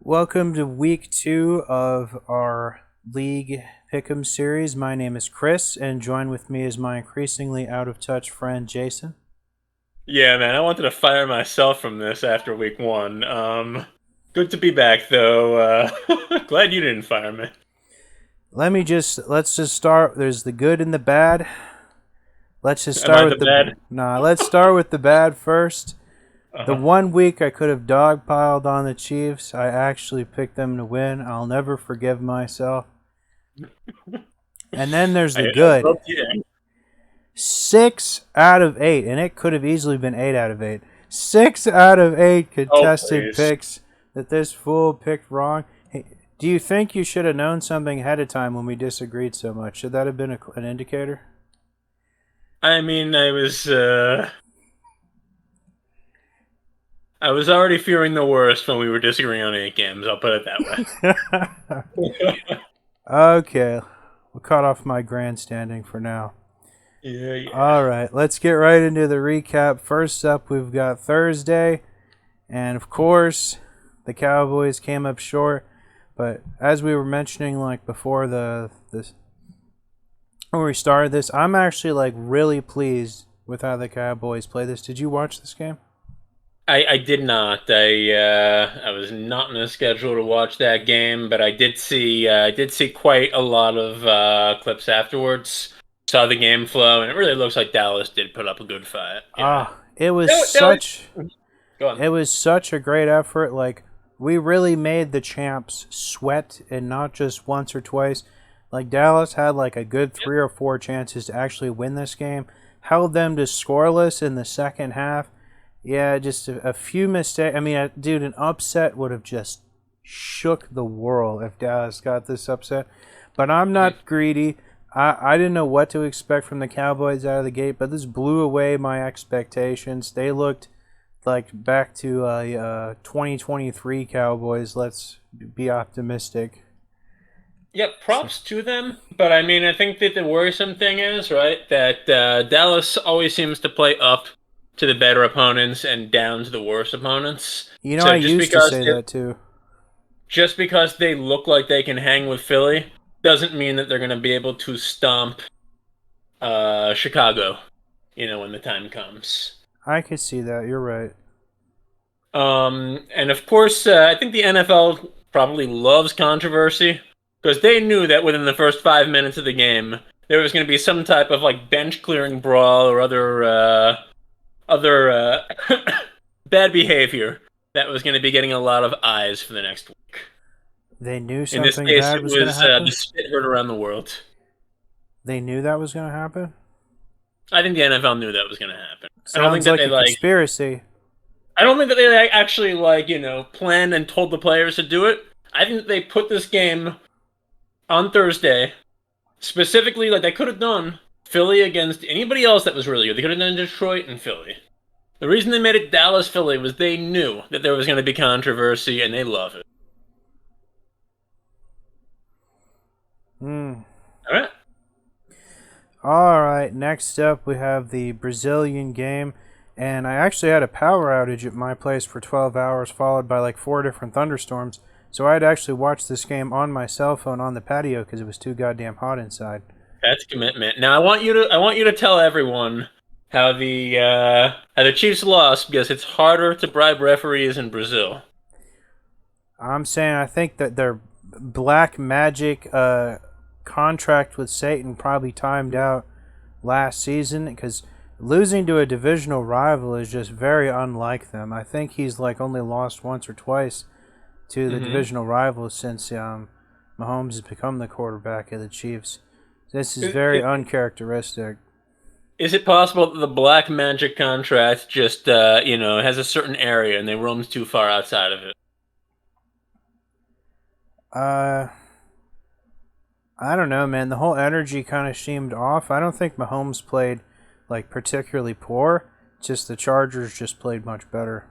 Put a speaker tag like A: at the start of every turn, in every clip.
A: Welcome to week 2 of our League Pick'em series. My name is Chris, and joined with me is my increasingly out of touch friend Jason.
B: Yeah, man, I wanted to fire myself from this after week one. Good to be back though. Glad you didn't fire me.
A: Let's just start. There's the good and the bad. Let's just
B: Am
A: start
B: I the
A: with the
B: bad?
A: nah. Let's start with the bad first. The
B: Uh-huh.
A: one week I could have dogpiled on the Chiefs, I actually picked them to win. I'll never forgive myself. And then there's
B: I
A: the good.
B: love you.
A: 6 out of 8, and it could have easily been 8 out of 8. 6 out of 8
B: Oh,
A: contested
B: please.
A: picks that this fool picked wrong. Hey, do you think you should have known something ahead of time when we disagreed so much? Should that have been an indicator?
B: I mean, I was already fearing the worst when we were disagreeing on 8 games. I'll put it that way.
A: Okay, we'll cut off my grandstanding for now.
B: Yeah, yeah.
A: All right, let's get right into the recap. First up, we've got Thursday, and of course, the Cowboys came up short. But as we were mentioning, like before this when we started this, I'm actually like really pleased with how the Cowboys play this. Did you watch this game?
B: I did not. I was not in a schedule to watch that game, but I did see quite a lot of clips afterwards. Saw the game flow, and it really looks like Dallas did put up a good fight.
A: It was
B: That
A: such
B: go on.
A: it was such a great effort. Like we really made the champs sweat, and not just once or twice. Like Dallas had like a good
B: Yep.
A: 3 or 4 chances to actually win this game, held them to scoreless in the second half. Yeah, just a few mistakes. I mean, dude, an upset would have just shook the world if Dallas got this upset. But I'm
B: Mhm.
A: not greedy. I didn't know what to expect from the Cowboys out of the gate, but this blew away my expectations. They looked like back to 2023 Cowboys. Let's be optimistic.
B: Yep,
A: So,
B: props to them. But I mean, I think that the worrisome thing is, right, that Dallas always seems to play up to the better opponents and down to the worse opponents.
A: I
B: So
A: used to say that too.
B: just because they look like they can hang with Philly doesn't mean that they're going to be able to stomp Chicago, when the time comes.
A: I could see that. You're right.
B: And of course, I think the NFL probably loves controversy because they knew that within the first 5 minutes of the game, there was going to be some type of like bench clearing brawl or other bad behavior that was going to be getting a lot of eyes for the next week.
A: They knew
B: In this
A: something
B: case,
A: bad
B: it
A: was going to
B: was the
A: happen.
B: spit heard around the world.
A: They knew that was going to happen.
B: I think the NFL knew that was going to happen. I don't think
A: Sounds
B: that
A: like
B: they
A: a
B: like.
A: conspiracy.
B: I don't think that they actually planned and told the players to do it. I think they put this game on Thursday specifically. Like they could have done Philly against anybody else that was really good. They could have done Detroit and Philly. The reason they made it Dallas Philly was they knew that there was going to be controversy and they love it.
A: Hmm.
B: All right.
A: All right, next up we have the Brazilian game, and I actually had a power outage at my place for 12 hours, followed by like 4 different thunderstorms. So I had actually watched this game on my cell phone on the patio because it was too goddamn hot inside.
B: That's commitment. Now I want you to tell everyone how the Chiefs lost because it's harder to bribe referees in Brazil.
A: I'm saying I think that their black magic contract with Satan probably timed out last season because losing to a divisional rival is just very unlike them. I think he's like only lost once or twice to the
B: Mm-hmm.
A: divisional rivals since Mahomes has become the quarterback of the Chiefs. This is
B: Is,
A: very
B: is,
A: uncharacteristic.
B: is it possible that the black magic contract just has a certain area and they roams too far outside of it?
A: Uh, I don't know, man. The whole energy kind of seemed off. I don't think Mahomes played like particularly poor. Just the Chargers just played much better.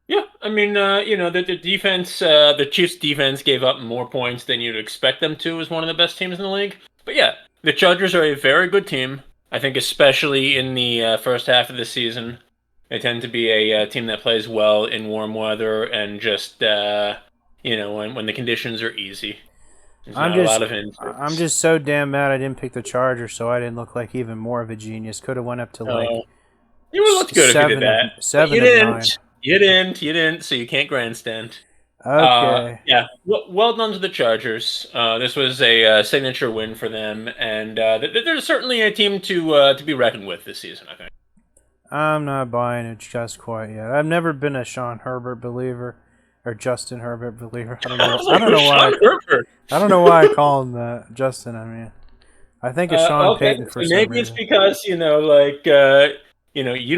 B: Yeah, I mean, the defense, the Chiefs' defense gave up more points than you'd expect them to as one of the best teams in the league. But yeah, the Chargers are a very good team. I think, especially in the first half of the season, they tend to be a team that plays well in warm weather and just when the conditions are easy. There's
A: I'm
B: not a
A: just
B: lot of
A: I'm
B: injuries.
A: just so damn mad I didn't pick the Chargers, so I didn't look like even more of a genius. Could have went up to like
B: Oh, you would have looked good if you did
A: seven of
B: that, but you
A: seven of
B: didn't.
A: nine.
B: You didn't. You didn't. So you can't grandstand.
A: Okay.
B: Yeah. Well done to the Chargers. This was a signature win for them, and they're certainly a team to be reckoned with this season, I think.
A: I'm not buying it just quite yet. I've never been a Sean Herbert believer or Justin Herbert believer. I don't
B: I
A: know.
B: was
A: I
B: like,
A: don't know
B: who's
A: why.
B: Sean Herbert?
A: I don't know why I call him that, Justin. I mean, I think it's Sean
B: Okay,
A: Payton for
B: so
A: some
B: maybe it's
A: reason.
B: because you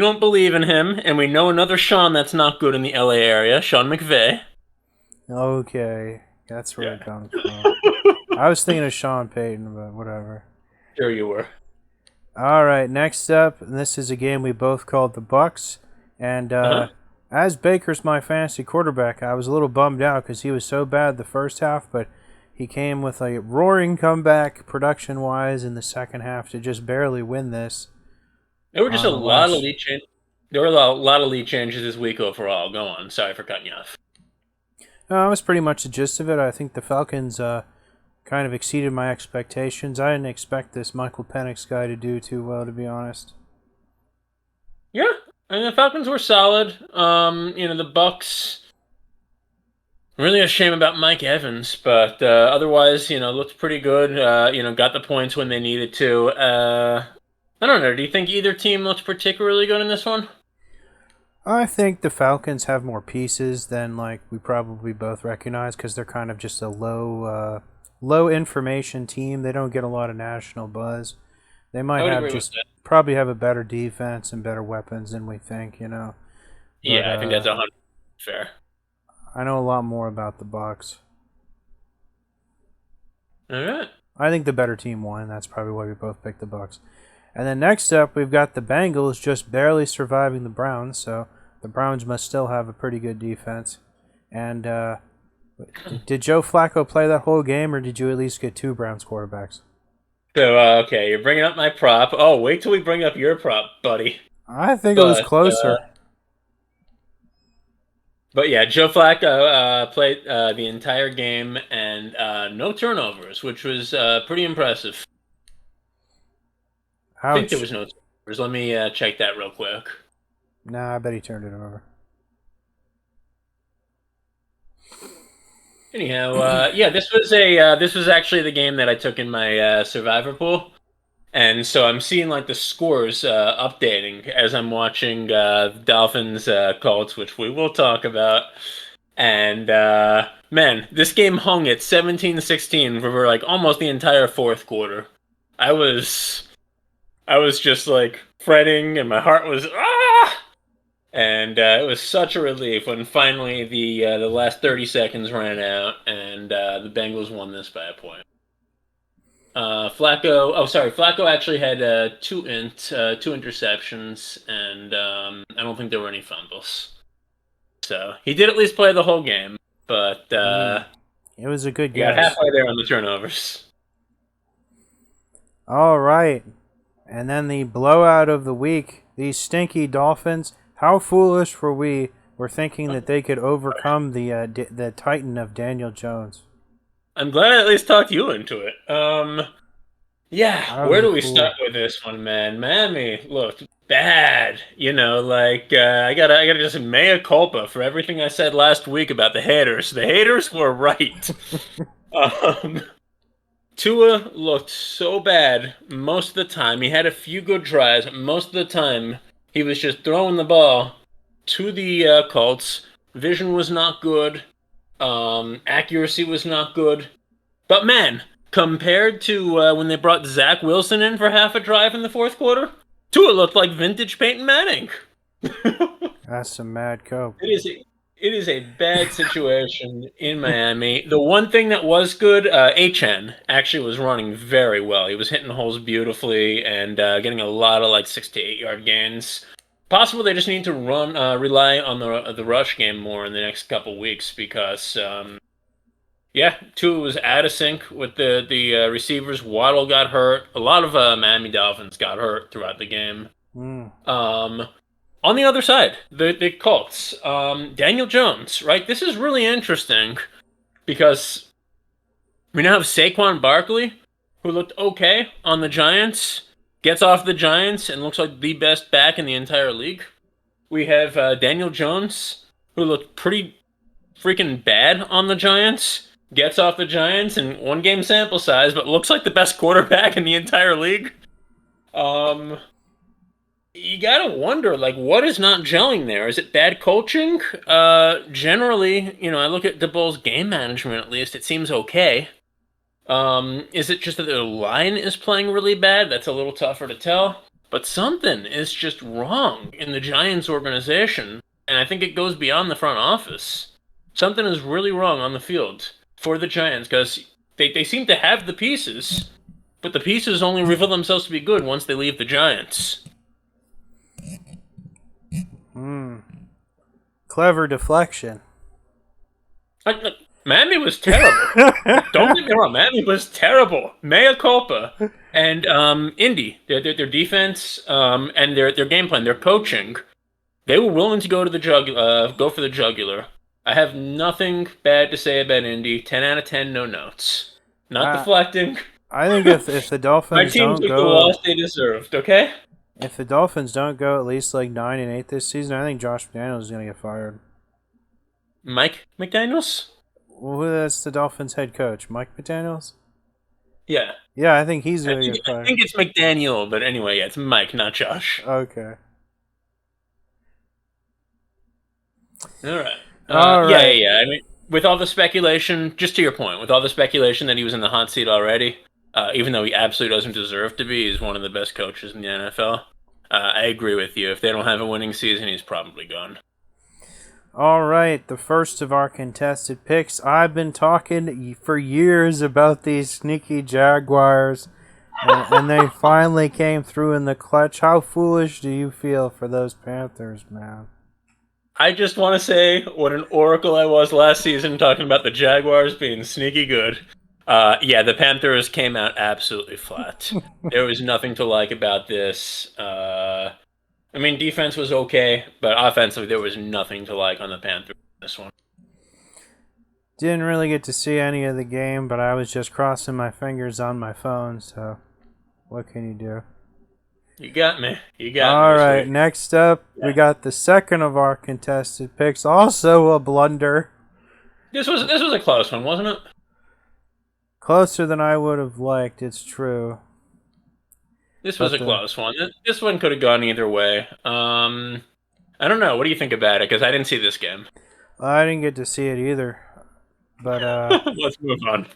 B: don't believe in him, and we know another Sean that's not good in the LA area, Sean McVay.
A: Okay, that's where
B: Yeah.
A: it comes from. I was thinking of Sean Payton, but whatever.
B: Sure you were.
A: All right, next up, and this is a game we both called the Bucks, and
B: Uh-huh.
A: as Baker's my fantasy quarterback, I was a little bummed out because he was so bad the first half, but he came with a roaring comeback production-wise in the second half to just barely win this
B: There were just
A: on
B: a
A: the
B: lot of
A: last.
B: lead change. There were a lot of lead changes this week overall. Go on. Sorry for cutting you off.
A: No, that was pretty much the gist of it. I think the Falcons kind of exceeded my expectations. I didn't expect this Michael Penix guy to do too well, to be honest.
B: Yeah, and the Falcons were solid. The Bucks. Really a shame about Mike Evans, but otherwise, looked pretty good. Got the points when they needed to. I don't know. Do you think either team looks particularly good in this one?
A: I think the Falcons have more pieces than like we probably both recognize because they're kind of just a low information team. They don't get a lot of national buzz. They
B: I
A: might
B: would
A: have
B: agree with
A: just
B: that.
A: probably have a better defense and better weapons than we think. But
B: Yeah, I think that's 100 fair.
A: I know a lot more about the Bucks.
B: All right.
A: I think the better team won. That's probably why we both picked the Bucks. And then next up, we've got the Bengals just barely surviving the Browns. So the Browns must still have a pretty good defense. And did Joe Flacco play that whole game, or did you at least get two Browns quarterbacks?
B: So okay, you're bringing up my prop. Oh, wait till we bring up your prop, buddy.
A: I think it was
B: But
A: closer.
B: but yeah, Joe Flacco played the entire game and no turnovers, which was pretty impressive. I think there
A: Ouch.
B: was no turnovers. Let me check that real quick.
A: Nah, I bet he turned it over.
B: Anyhow, yeah, this was actually the game that I took in my Survivor pool, and so I'm seeing like the scores updating as I'm watching Dolphins Colts, which we will talk about. And man, this game hung at 17-16 for like almost the entire fourth quarter. I was I was just like fretting, and my heart was ah. And it was such a relief when finally the last 30 seconds ran out, and the Bengals won this by a point. Flacco actually had two interceptions, and I don't think there were any fumbles. So he did at least play the whole game, but
A: It was a good
B: he got
A: guess.
B: halfway there on the turnovers.
A: All right. And then the blowout of the week. These stinky Dolphins. How foolish were we? Were thinking that they could overcome the Titan of Daniel Jones.
B: I'm glad I at least talked you into it. Yeah,
A: I was
B: where
A: a
B: do we start
A: fool.
B: with this one, man? Miami looked bad. I gotta just mea culpa for everything I said last week about the haters. The haters were right. Um, Tua looked so bad most of the time. He had a few good tries. Most of the time, he was just throwing the ball to the Colts. Vision was not good. Accuracy was not good. But man, compared to when they brought Zach Wilson in for half a drive in the fourth quarter, Tua looked like vintage Peyton Manning.
A: That's some mad coke.
B: It is a bad situation in Miami. The one thing that was good, Achan actually was running very well. He was hitting holes beautifully and getting a lot of like 6 to 8 yard gains. Possible they just need to rely on the rush game more in the next couple weeks because yeah, Tua was out of sync with the receivers. Waddle got hurt. A lot of Miami Dolphins got hurt throughout the game.
A: Mm.
B: Um, on the other side, the Colts, Daniel Jones, right? This is really interesting. because we now have Saquon Barkley, who looked okay on the Giants, gets off the Giants and looks like the best back in the entire league. We have Daniel Jones, who looked pretty freaking bad on the Giants, gets off the Giants in one game sample size, but looks like the best quarterback in the entire league. Um, you gotta wonder, like, what is not gelling there? Is it bad coaching? Generally, I look at DeBoer's game management. At least it seems okay. Is it just that their line is playing really bad? That's a little tougher to tell. But something is just wrong in the Giants organization, and I think it goes beyond the front office. Something is really wrong on the field for the Giants because they seem to have the pieces, but the pieces only reveal themselves to be good once they leave the Giants.
A: Clever deflection.
B: Miami was terrible. Don't get me wrong, Miami was terrible. Mea culpa. And Indy, their defense, and their game plan, their coaching, they were willing to go to the go for the jugular. I have nothing bad to say about Indy. 10 out of 10, no notes. Not deflecting.
A: I think if the Dolphins
B: My team
A: don't
B: took
A: go,
B: the loss they deserved. Okay.
A: if the Dolphins don't go at least like 9-8 this season, I think Josh McDaniels is gonna get fired.
B: Mike McDaniels.
A: Well, that's the Dolphins head coach, Mike McDaniels.
B: Yeah.
A: Yeah, I think he's gonna get
B: I
A: fired.
B: think it's McDaniel, but anyway, yeah, it's Mike, not Josh.
A: Okay.
B: All right.
A: All right.
B: Yeah. I mean, with all the speculation, just to your point, with all the speculation that he was in the hot seat already, even though he absolutely doesn't deserve to be, he's one of the best coaches in the NFL. I agree with you. If they don't have a winning season, he's probably gone.
A: All right, the first of our contested picks. I've been talking for years about these sneaky Jaguars, and they finally came through in the clutch. How foolish do you feel for those Panthers, man?
B: I just want to say what an oracle I was last season talking about the Jaguars being sneaky good. Yeah, the Panthers came out absolutely flat. There was nothing to like about this. I mean, defense was okay, but offensively, there was nothing to like on the Panthers in this one.
A: Didn't really get to see any of the game, but I was just crossing my fingers on my phone, so what can you do?
B: You got me. You got me.
A: All right, next up, we got the second of our contested picks, also a blunder.
B: This was a close one, wasn't it?
A: Closer than I would have liked, it's true.
B: This was a close one. This one could have gone either way. I don't know. What do you think about it? Because I didn't see this game.
A: I didn't get to see it either, but
B: let's move on.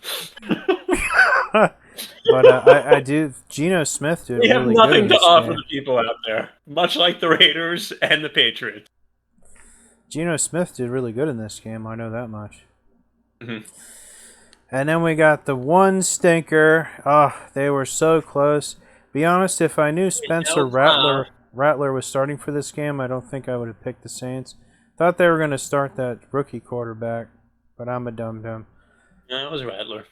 A: but I do. Geno Smith did.
B: We have
A: really
B: nothing
A: good
B: to offer
A: game.
B: the people out there, much like the Raiders and the Patriots.
A: Geno Smith did really good in this game. I know that much.
B: Mm-hmm.
A: And then we got the one stinker. Oh, they were so close. Be honest, if I knew Spencer Rattler was starting for this game, I don't think I would have picked the Saints. Thought they were going to start that rookie quarterback, but I'm a dum-dum.
B: No, it was Rattler.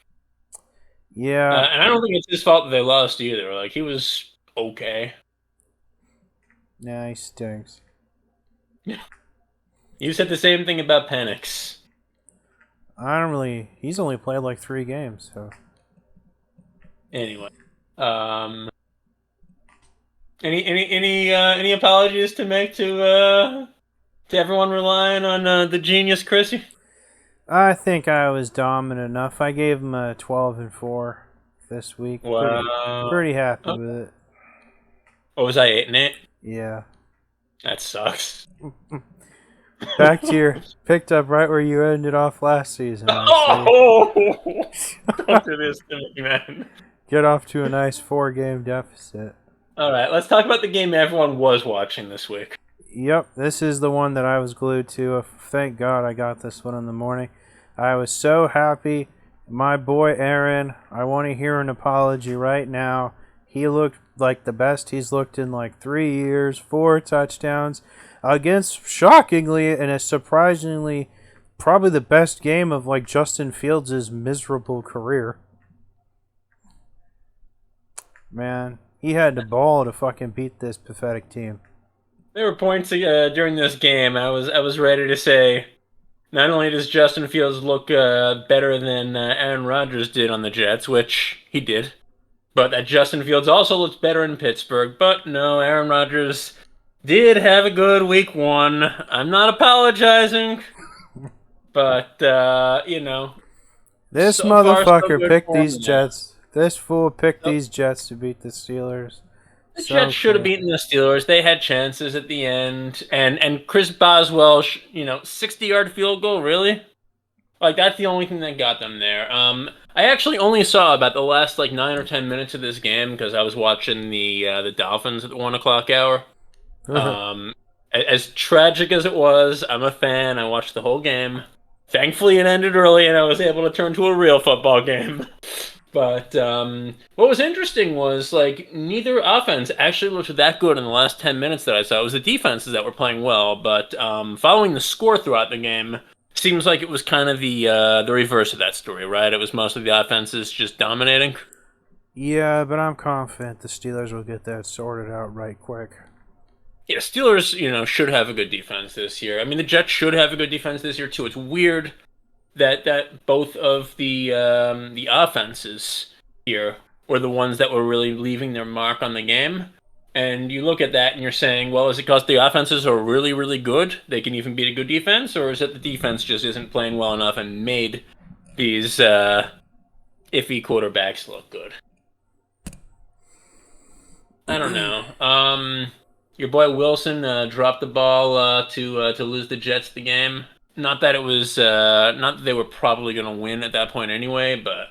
A: Yeah.
B: And I don't think it's his fault that they lost either. Like, he was okay.
A: Nah, he stinks.
B: You said the same thing about Penix.
A: He's only played like 3 games, so.
B: Anyway. Any apologies to make to everyone relying on the genius Chrissy?
A: I think I was dominant enough. I gave him a 12-4 this week.
B: Wow.
A: Pretty happy with it.
B: What was I, 8-8?
A: Yeah.
B: That sucks.
A: Back to your picked up right where you ended off last season.
B: Oh! Don't do this to me, man.
A: Get off to a nice 4-game deficit.
B: All right, let's talk about the game everyone was watching this week.
A: Yep, this is the one that I was glued to. Thank God I got this one in the morning. I was so happy. My boy Aaron, I want to hear an apology right now. He looked like the best he's looked in like 3 years, 4 touchdowns against, shockingly and a surprisingly, probably the best game of like Justin Fields' miserable career. Man, he had the ball to fucking beat this pathetic team.
B: There were points during this game I was ready to say, Not only does Justin Fields look better than Aaron Rodgers did on the Jets, which he did, but that Justin Fields also looks better in Pittsburgh. But no, Aaron Rodgers did have a good week one. I'm not apologizing, but
A: This
B: so far so
A: motherfucker
B: good
A: picked
B: for him.
A: these Jets. This fool picked
B: Yep.
A: these Jets to beat the Steelers.
B: The Jets
A: So
B: should have
A: clear.
B: beaten the Steelers. They had chances at the end, and Chris Boswell, 60-yard field goal, really? Like that's the only thing that got them there. I actually only saw about the last like 9 or 10 minutes of this game because I was watching the Dolphins at the 1 o'clock hour. Um, as tragic as it was, I'm a fan. I watched the whole game. Thankfully, it ended early, and I was able to turn to a real football game. But what was interesting was like neither offense actually looked that good in the last 10 minutes that I saw. It was the defenses that were playing well, but following the score throughout the game seems like it was kind of the reverse of that story, right? It was mostly the offenses just dominating.
A: Yeah, but I'm confident the Steelers will get that sorted out right quick.
B: Yeah, Steelers, should have a good defense this year. I mean, the Jets should have a good defense this year too. It's weird that both of the offenses here were the ones that were really leaving their mark on the game. And you look at that and you're saying, well, is it because the offenses are really, really good? They can even beat a good defense, or is it the defense just isn't playing well enough and made these iffy quarterbacks look good? I don't know. Your boy Wilson dropped the ball to lose the Jets the game. Not that it was not that they were probably going to win at that point anyway, but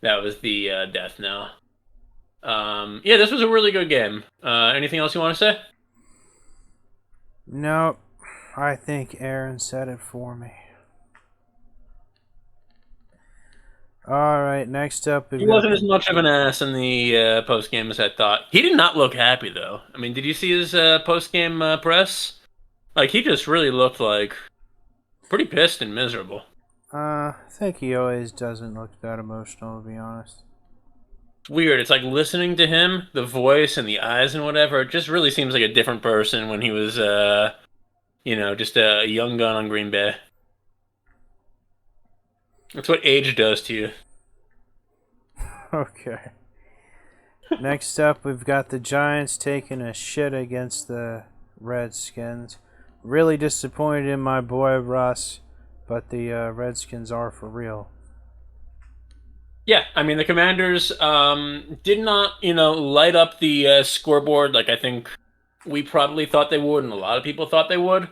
B: that was the death knell. Yeah, this was a really good game. Anything else you want to say?
A: Nope. I think Aaron said it for me. Alright, next up we've
B: He
A: got
B: wasn't as
A: the.
B: much of an ass in the post game as I thought. He did not look happy though. I mean, did you see his post game press? Like he just really looked like pretty pissed and miserable.
A: I think he always doesn't look that emotional, to be honest.
B: It's weird. It's like listening to him, the voice and the eyes and whatever. It just really seems like a different person when he was, just a young gun on Green Bay. That's what age does to you.
A: Okay. Next up, we've got the Giants taking a shit against the Redskins. Really disappointed in my boy Russ, but the Redskins are for real.
B: Yeah, I mean the Commanders did not, light up the scoreboard like I think we probably thought they would, and a lot of people thought they would.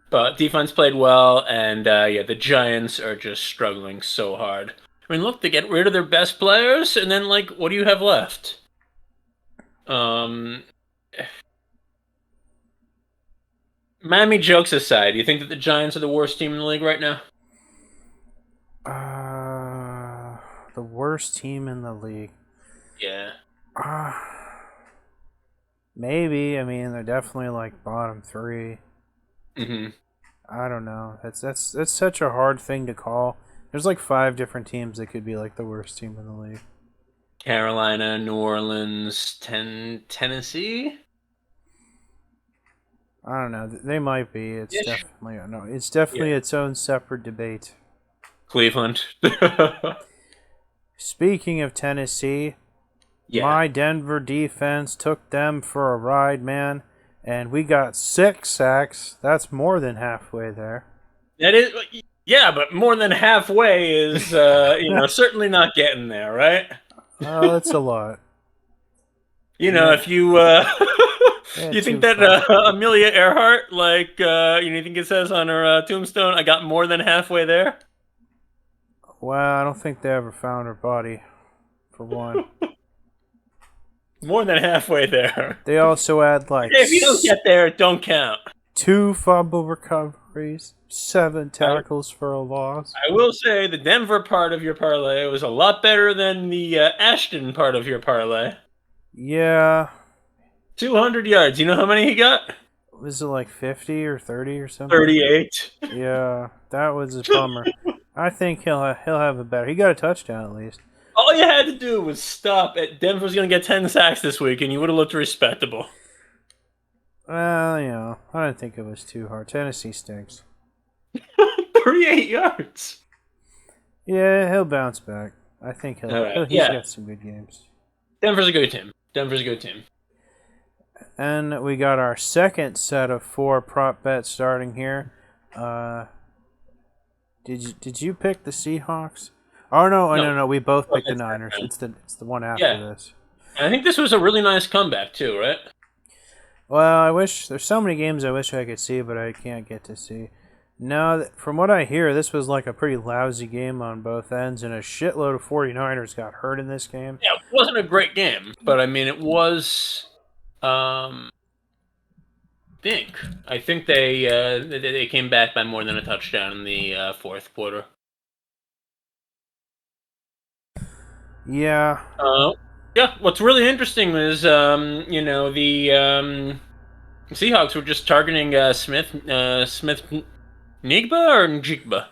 B: But defense played well, and yeah, the Giants are just struggling so hard. I mean, look, they get rid of their best players, and then like, what do you have left? Um, Miami jokes aside, do you think that the Giants are the worst team in the league right now?
A: The worst team in the league.
B: Yeah.
A: Uh, maybe. I mean, they're definitely like bottom three.
B: Mm-hmm.
A: I don't know. That's such a hard thing to call. There's like 5 different teams that could be like the worst team in the league.
B: Carolina, New Orleans, Tennessee.
A: I don't know. They might be. It's
B: Ish.
A: definitely no. It's definitely
B: Yeah.
A: its own separate debate.
B: Cleveland.
A: Speaking of Tennessee,
B: Yeah.
A: my Denver defense took them for a ride, man, and we got 6 sacks. That's more than halfway there.
B: That is, yeah, but more than halfway is, certainly not getting there, right?
A: Oh, that's a lot.
B: If you,
A: Yeah,
B: you think
A: too
B: that
A: far.
B: Amelia Earhart, like, you think it says on her tombstone, I got more than halfway there?
A: Well, I don't think they ever found her body, for one.
B: More than halfway there.
A: They also had like
B: If you don't get there, it don't count.
A: 2 fumble recoveries, 7
B: I,
A: tackles for a loss.
B: I will say the Denver part of your parlay was a lot better than the Ashton part of your parlay.
A: Yeah,
B: 200 yards. You know how many he got?
A: was it like 50 or 30 or something?
B: 38.
A: Yeah, that was a bummer. I think he'll have a better. He got a touchdown at least.
B: All you had to do was stop at Denver's going to get 10 sacks this week, and you would have looked respectable.
A: Well, I didn't think it was too hard. Tennessee stinks.
B: 48 yards.
A: Yeah, he'll bounce back. I think
B: All right.
A: he's
B: Yeah.
A: got some good games.
B: Denver's a good team. Denver's a good team.
A: And we got our second set of 4 prop bets starting here. Did you pick the Seahawks? Oh no. We both
B: Oh,
A: picked the
B: that's
A: Niners.
B: that,
A: It's the one after
B: yeah.
A: this.
B: And I think this was a really nice comeback too, right?
A: Well, I wish there's so many games I wish I could see, but I can't get to see. No, from what I hear, this was like a pretty lousy game on both ends, and a shitload of 49ers got hurt in this game.
B: Yeah, it wasn't a great game, but I mean, it was. Um, I think they came back by more than a touchdown in the fourth quarter.
A: Yeah,
B: Yeah. What's really interesting is, the Seahawks were just targeting Smith Nigba or Njigba.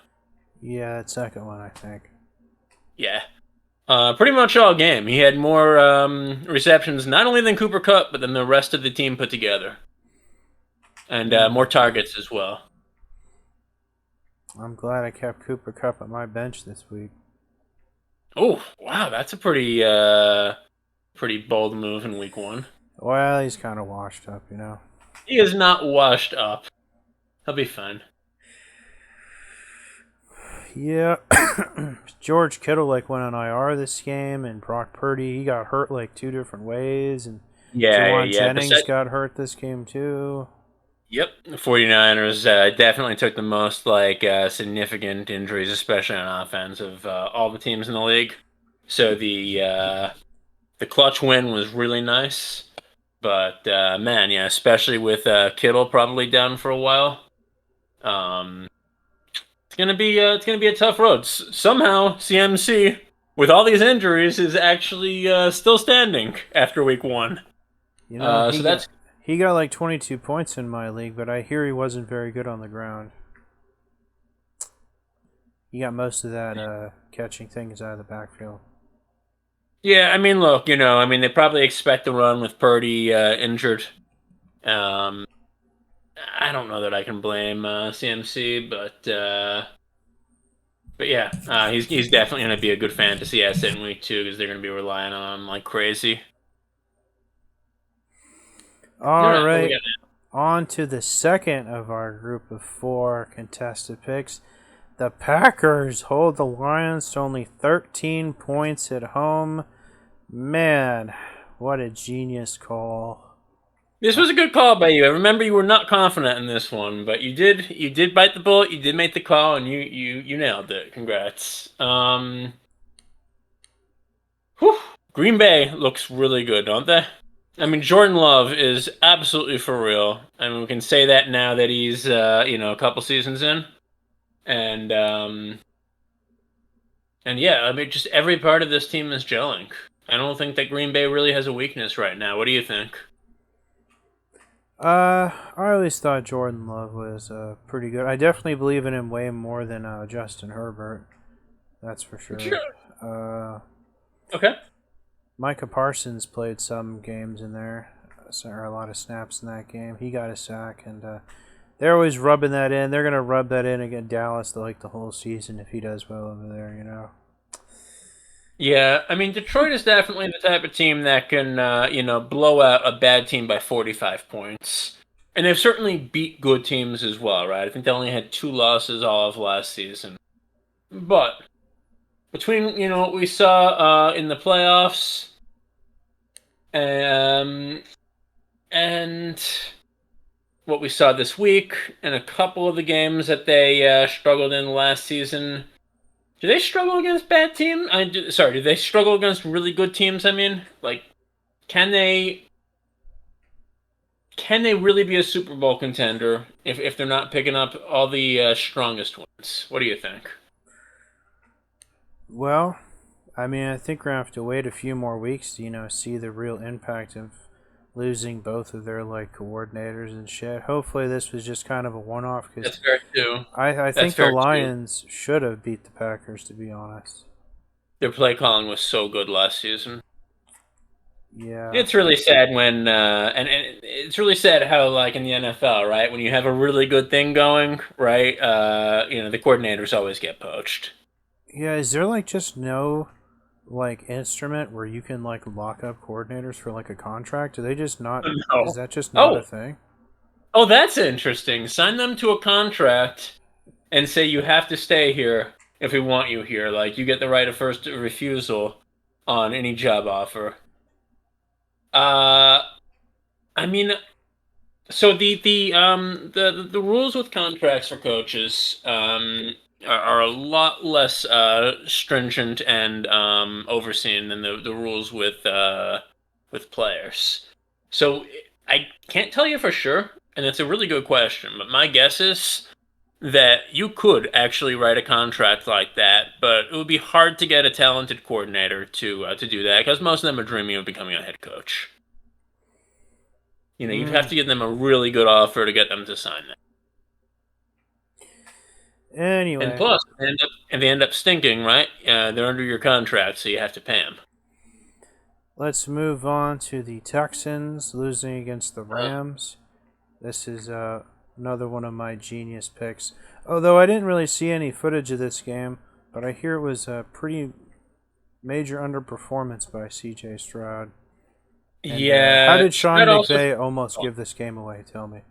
A: yeah, that second one, I think.
B: Yeah. Pretty much all game. He had more receptions, not only than Cooper Kupp, but than the rest of the team put together, and more targets as well.
A: I'm glad I kept Cooper Cup at my bench this week.
B: Oh, wow, that's a pretty bold move in week 1.
A: Well, he's kind of washed up, you know.
B: He is not washed up. He'll be fine.
A: Yeah, George Kittle went on IR this game, and Brock Purdy he got hurt 2 different ways, and Jawan Jennings got hurt this game too.
B: Yep, the 49ers definitely took the most significant injuries, especially on offense, of all the teams in the league. So the clutch win was really nice, but man, yeah, especially with Kittle probably down for a while. It's gonna be a tough road. Somehow CMC, with all these injuries, is actually still standing after week 1.
A: You know,
B: That's
A: he got 22 points in my league, but I hear he wasn't very good on the ground. He got most of that catching things out of the backfield.
B: yeah. I mean, look, they probably expect to run with Purdy injured. Um, I don't know that I can blame CMC, but yeah, he's definitely going to be a good fantasy asset in week 2 because they're going to be relying on him like crazy.
A: All
B: All right,
A: right, on to the second of our group of 4 contested picks. The Packers hold the Lions to only 13 points at home. Man, what a genius call.
B: this was a good call by you. I remember you were not confident in this one, but you did bite the bullet. You did make the call, and you nailed it. Congrats. Whew. Green Bay looks really good, don't they? I mean, Jordan Love is absolutely for real. I mean, we can say that now that he's a couple seasons in, and yeah, I mean, just every part of this team is gelling. I don't think that Green Bay really has a weakness right now. What do you think?
A: I always thought Jordan Love was pretty good. I definitely believe in him way more than Justin Herbert. That's for sure.
B: Sure. Okay.
A: Micah Parsons played some games in there, or a lot of snaps in that game. He got a sack, and they're always rubbing that in. They're gonna rub that in against Dallas the whole season if he does well over there. You know.
B: Yeah, I mean, Detroit is definitely the type of team that can, blow out a bad team by 45 points. And they've certainly beat good teams as well, right? I think they only had 2 losses all of last season. But between, what we saw in the playoffs and what we saw this week and a couple of the games that they struggled in last season, do they struggle against bad teams? Do they struggle against really good teams? I mean, can they really be a Super Bowl contender if they're not picking up all the strongest ones? What do you think?
A: Well, I mean, I think we're gonna have to wait a few more weeks to see the real impact of losing both of their coordinators and shit. Hopefully, this was just kind of a one-off because
B: That's fair too.
A: I think the Lions should have beat the Packers, to be honest.
B: Their play calling was so good last season.
A: Yeah.
B: It's really sad when, and it's really sad how, like in the NFL, right, when you have a really good thing going, right, the coordinators always get poached.
A: Yeah, is there like just no like instrument where you can like lock up coordinators for like a contract? Do they just not is
B: No.
A: that just not a
B: Oh,
A: thing?
B: oh, that's interesting. Sign them to a contract and say you have to stay here if we want you here. Like you get the right of first refusal on any job offer. Uh, I mean, so the rules with contracts for coaches are a lot less stringent and overseen than the rules with players. So I can't tell you for sure, and it's a really good question. But my guess is that you could actually write a contract like that, but it would be hard to get a talented coordinator to do that because most of them are dreaming of becoming a head coach. You'd have
A: Mm.
B: to give them a really good offer to get them to sign that. And
A: Anyway,
B: plus, they end up stinking, right? They're under your contract, so you have to pay them.
A: let's move on to the Texans losing against the
B: Uh,
A: Rams. This is another one of my genius picks. Although I didn't really see any footage of this game, but I hear it was a pretty major underperformance by C.J. Stroud. And how
B: yeah,
A: did Sean
B: Shred also.
A: McVay almost
B: Oh,
A: give this game away? Tell me.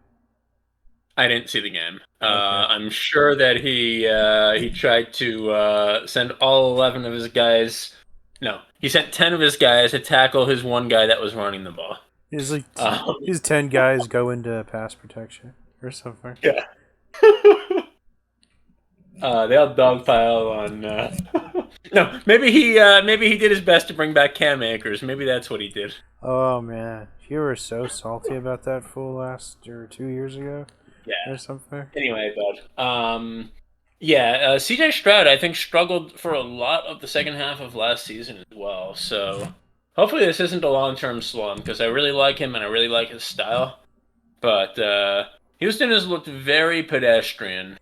B: I didn't see the game.
A: Okay.
B: I'm sure that he tried to send all 11 of his guys. No, he sent 10 of his guys to tackle his one guy that was running the ball.
A: His like
B: Um,
A: his 10 guys go into pass protection or something.
B: yeah. They all dogpile on. No, maybe he did his best to bring back Cam Akers. Maybe that's what he did.
A: Oh man, you were so salty about that fool last or 2 years ago
B: Yeah.
A: or something.
B: Anyway, bud. Yeah. CJ Stroud, I think, struggled for a lot of the second half of last season as well. So hopefully this isn't a long-term slump because I really like him and I really like his style. But Houston has looked very pedestrian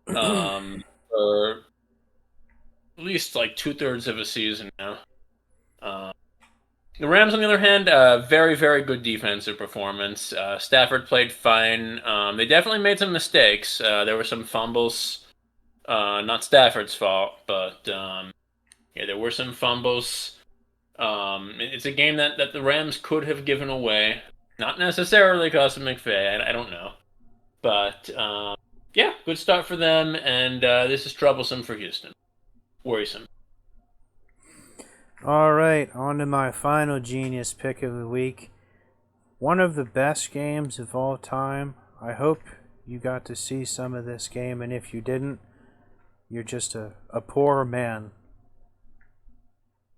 B: for at least like 2/3 of a season now. Um, The Rams, on the other hand, very, very good defensive performance. Stafford played fine. They definitely made some mistakes. There were some fumbles. Not Stafford's fault, but yeah, there were some fumbles. It's a game that the Rams could have given away. Not necessarily because of McVay. I don't know. But yeah, good start for them. And this is troublesome for Houston. Worrisome.
A: All right, on to my final genius pick of the week. One of the best games of all time. I hope you got to see some of this game, and if you didn't, you're just a poor man.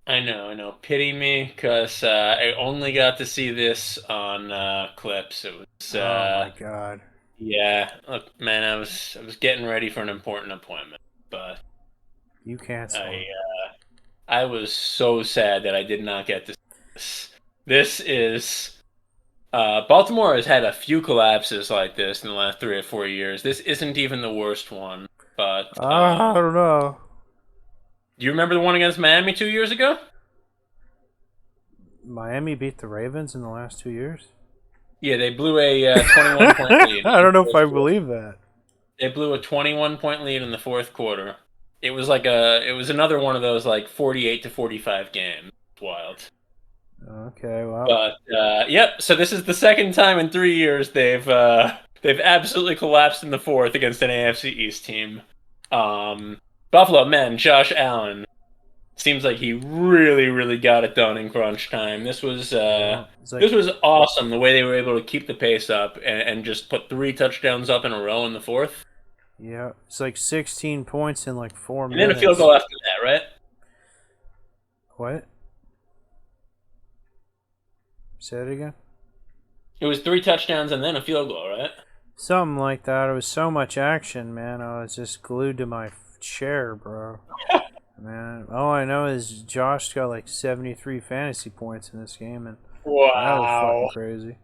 B: I know. Pity me, because I only got to see this on clips. It was,
A: Oh my god.
B: yeah. Look, man, I was getting ready for an important appointment, but
A: You canceled.
B: I was so sad that I did not get to see this. This is Baltimore has had a few collapses like this in the last 3 or 4 years. This isn't even the worst one, but
A: I don't know.
B: do you remember the one against Miami 2 years ago?
A: Miami beat the Ravens in the last 2 years?
B: Yeah, they blew a 21-point lead
A: I
B: in
A: don't
B: the
A: know if
B: fourth
A: I
B: quarter.
A: believe that.
B: They blew a 21-point lead in the fourth quarter. It was another one of those like 48 to 45 games. Wild.
A: Okay, well.
B: But yep, so this is the second time in 3 years they've absolutely collapsed in the fourth against an AFC East team. Buffalo, man, Josh Allen seems like he really, really got it done in crunch time.
A: Yeah. It's
B: This
A: like,
B: was awesome the way they were able to keep the pace up and just put 3 touchdowns up in a row in the fourth.
A: yeah. It's like 16 points in like four
B: And then a field
A: minutes.
B: goal after that, right?
A: What? Say it again?
B: It was 3 touchdowns and then a field goal, right?
A: Something like that. It was so much action, man. I was just glued to my chair, bro. Man, all I know is Josh got like 73 fantasy points in this game, and that was fucking
B: Wow.
A: crazy.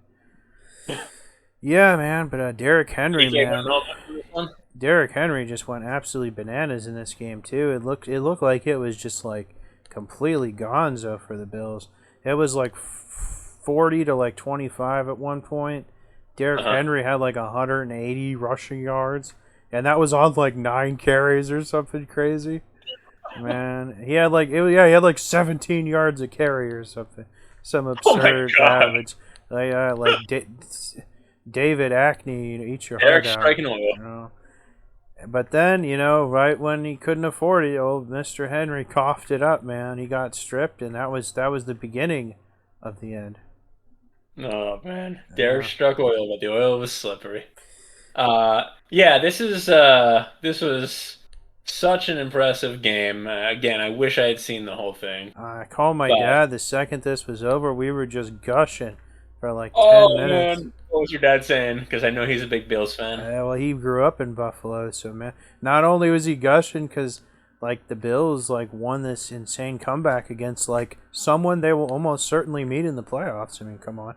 A: Yeah, man, but Derrick Henry,
B: AJ went
A: man.
B: home after this one.
A: Derrick Henry just went absolutely bananas in this game too. It looked like it was just like completely gonzo for the Bills. It was like 40 to like 25 at one point. Derrick
B: Uh-huh.
A: Henry had like 180 rushing yards, and that was on like 9 carries or something crazy. Man, he had like he had like 17 yards a carry or something, some
B: Oh my
A: absurd
B: god.
A: average. David Acne, eat your heart
B: Derek
A: out,
B: striking oil.
A: you know. But then, right when he couldn't afford it, old Mister Henry coughed it up. Man, he got stripped, and that was the beginning of the end.
B: Oh man. Derek
A: Uh,
B: struck oil, but the oil was slippery. Yeah, this was such an impressive game. Again, I wish I had seen the whole thing.
A: I called my
B: But
A: dad the second this was over. We were just gushing for like 10
B: oh
A: minutes.
B: man, what was your dad saying? Because I know he's a big Bills fan.
A: Well, he grew up in Buffalo, so man, not only was he gushing because like the Bills like won this insane comeback against like someone they will almost certainly meet in the playoffs. I mean, come on,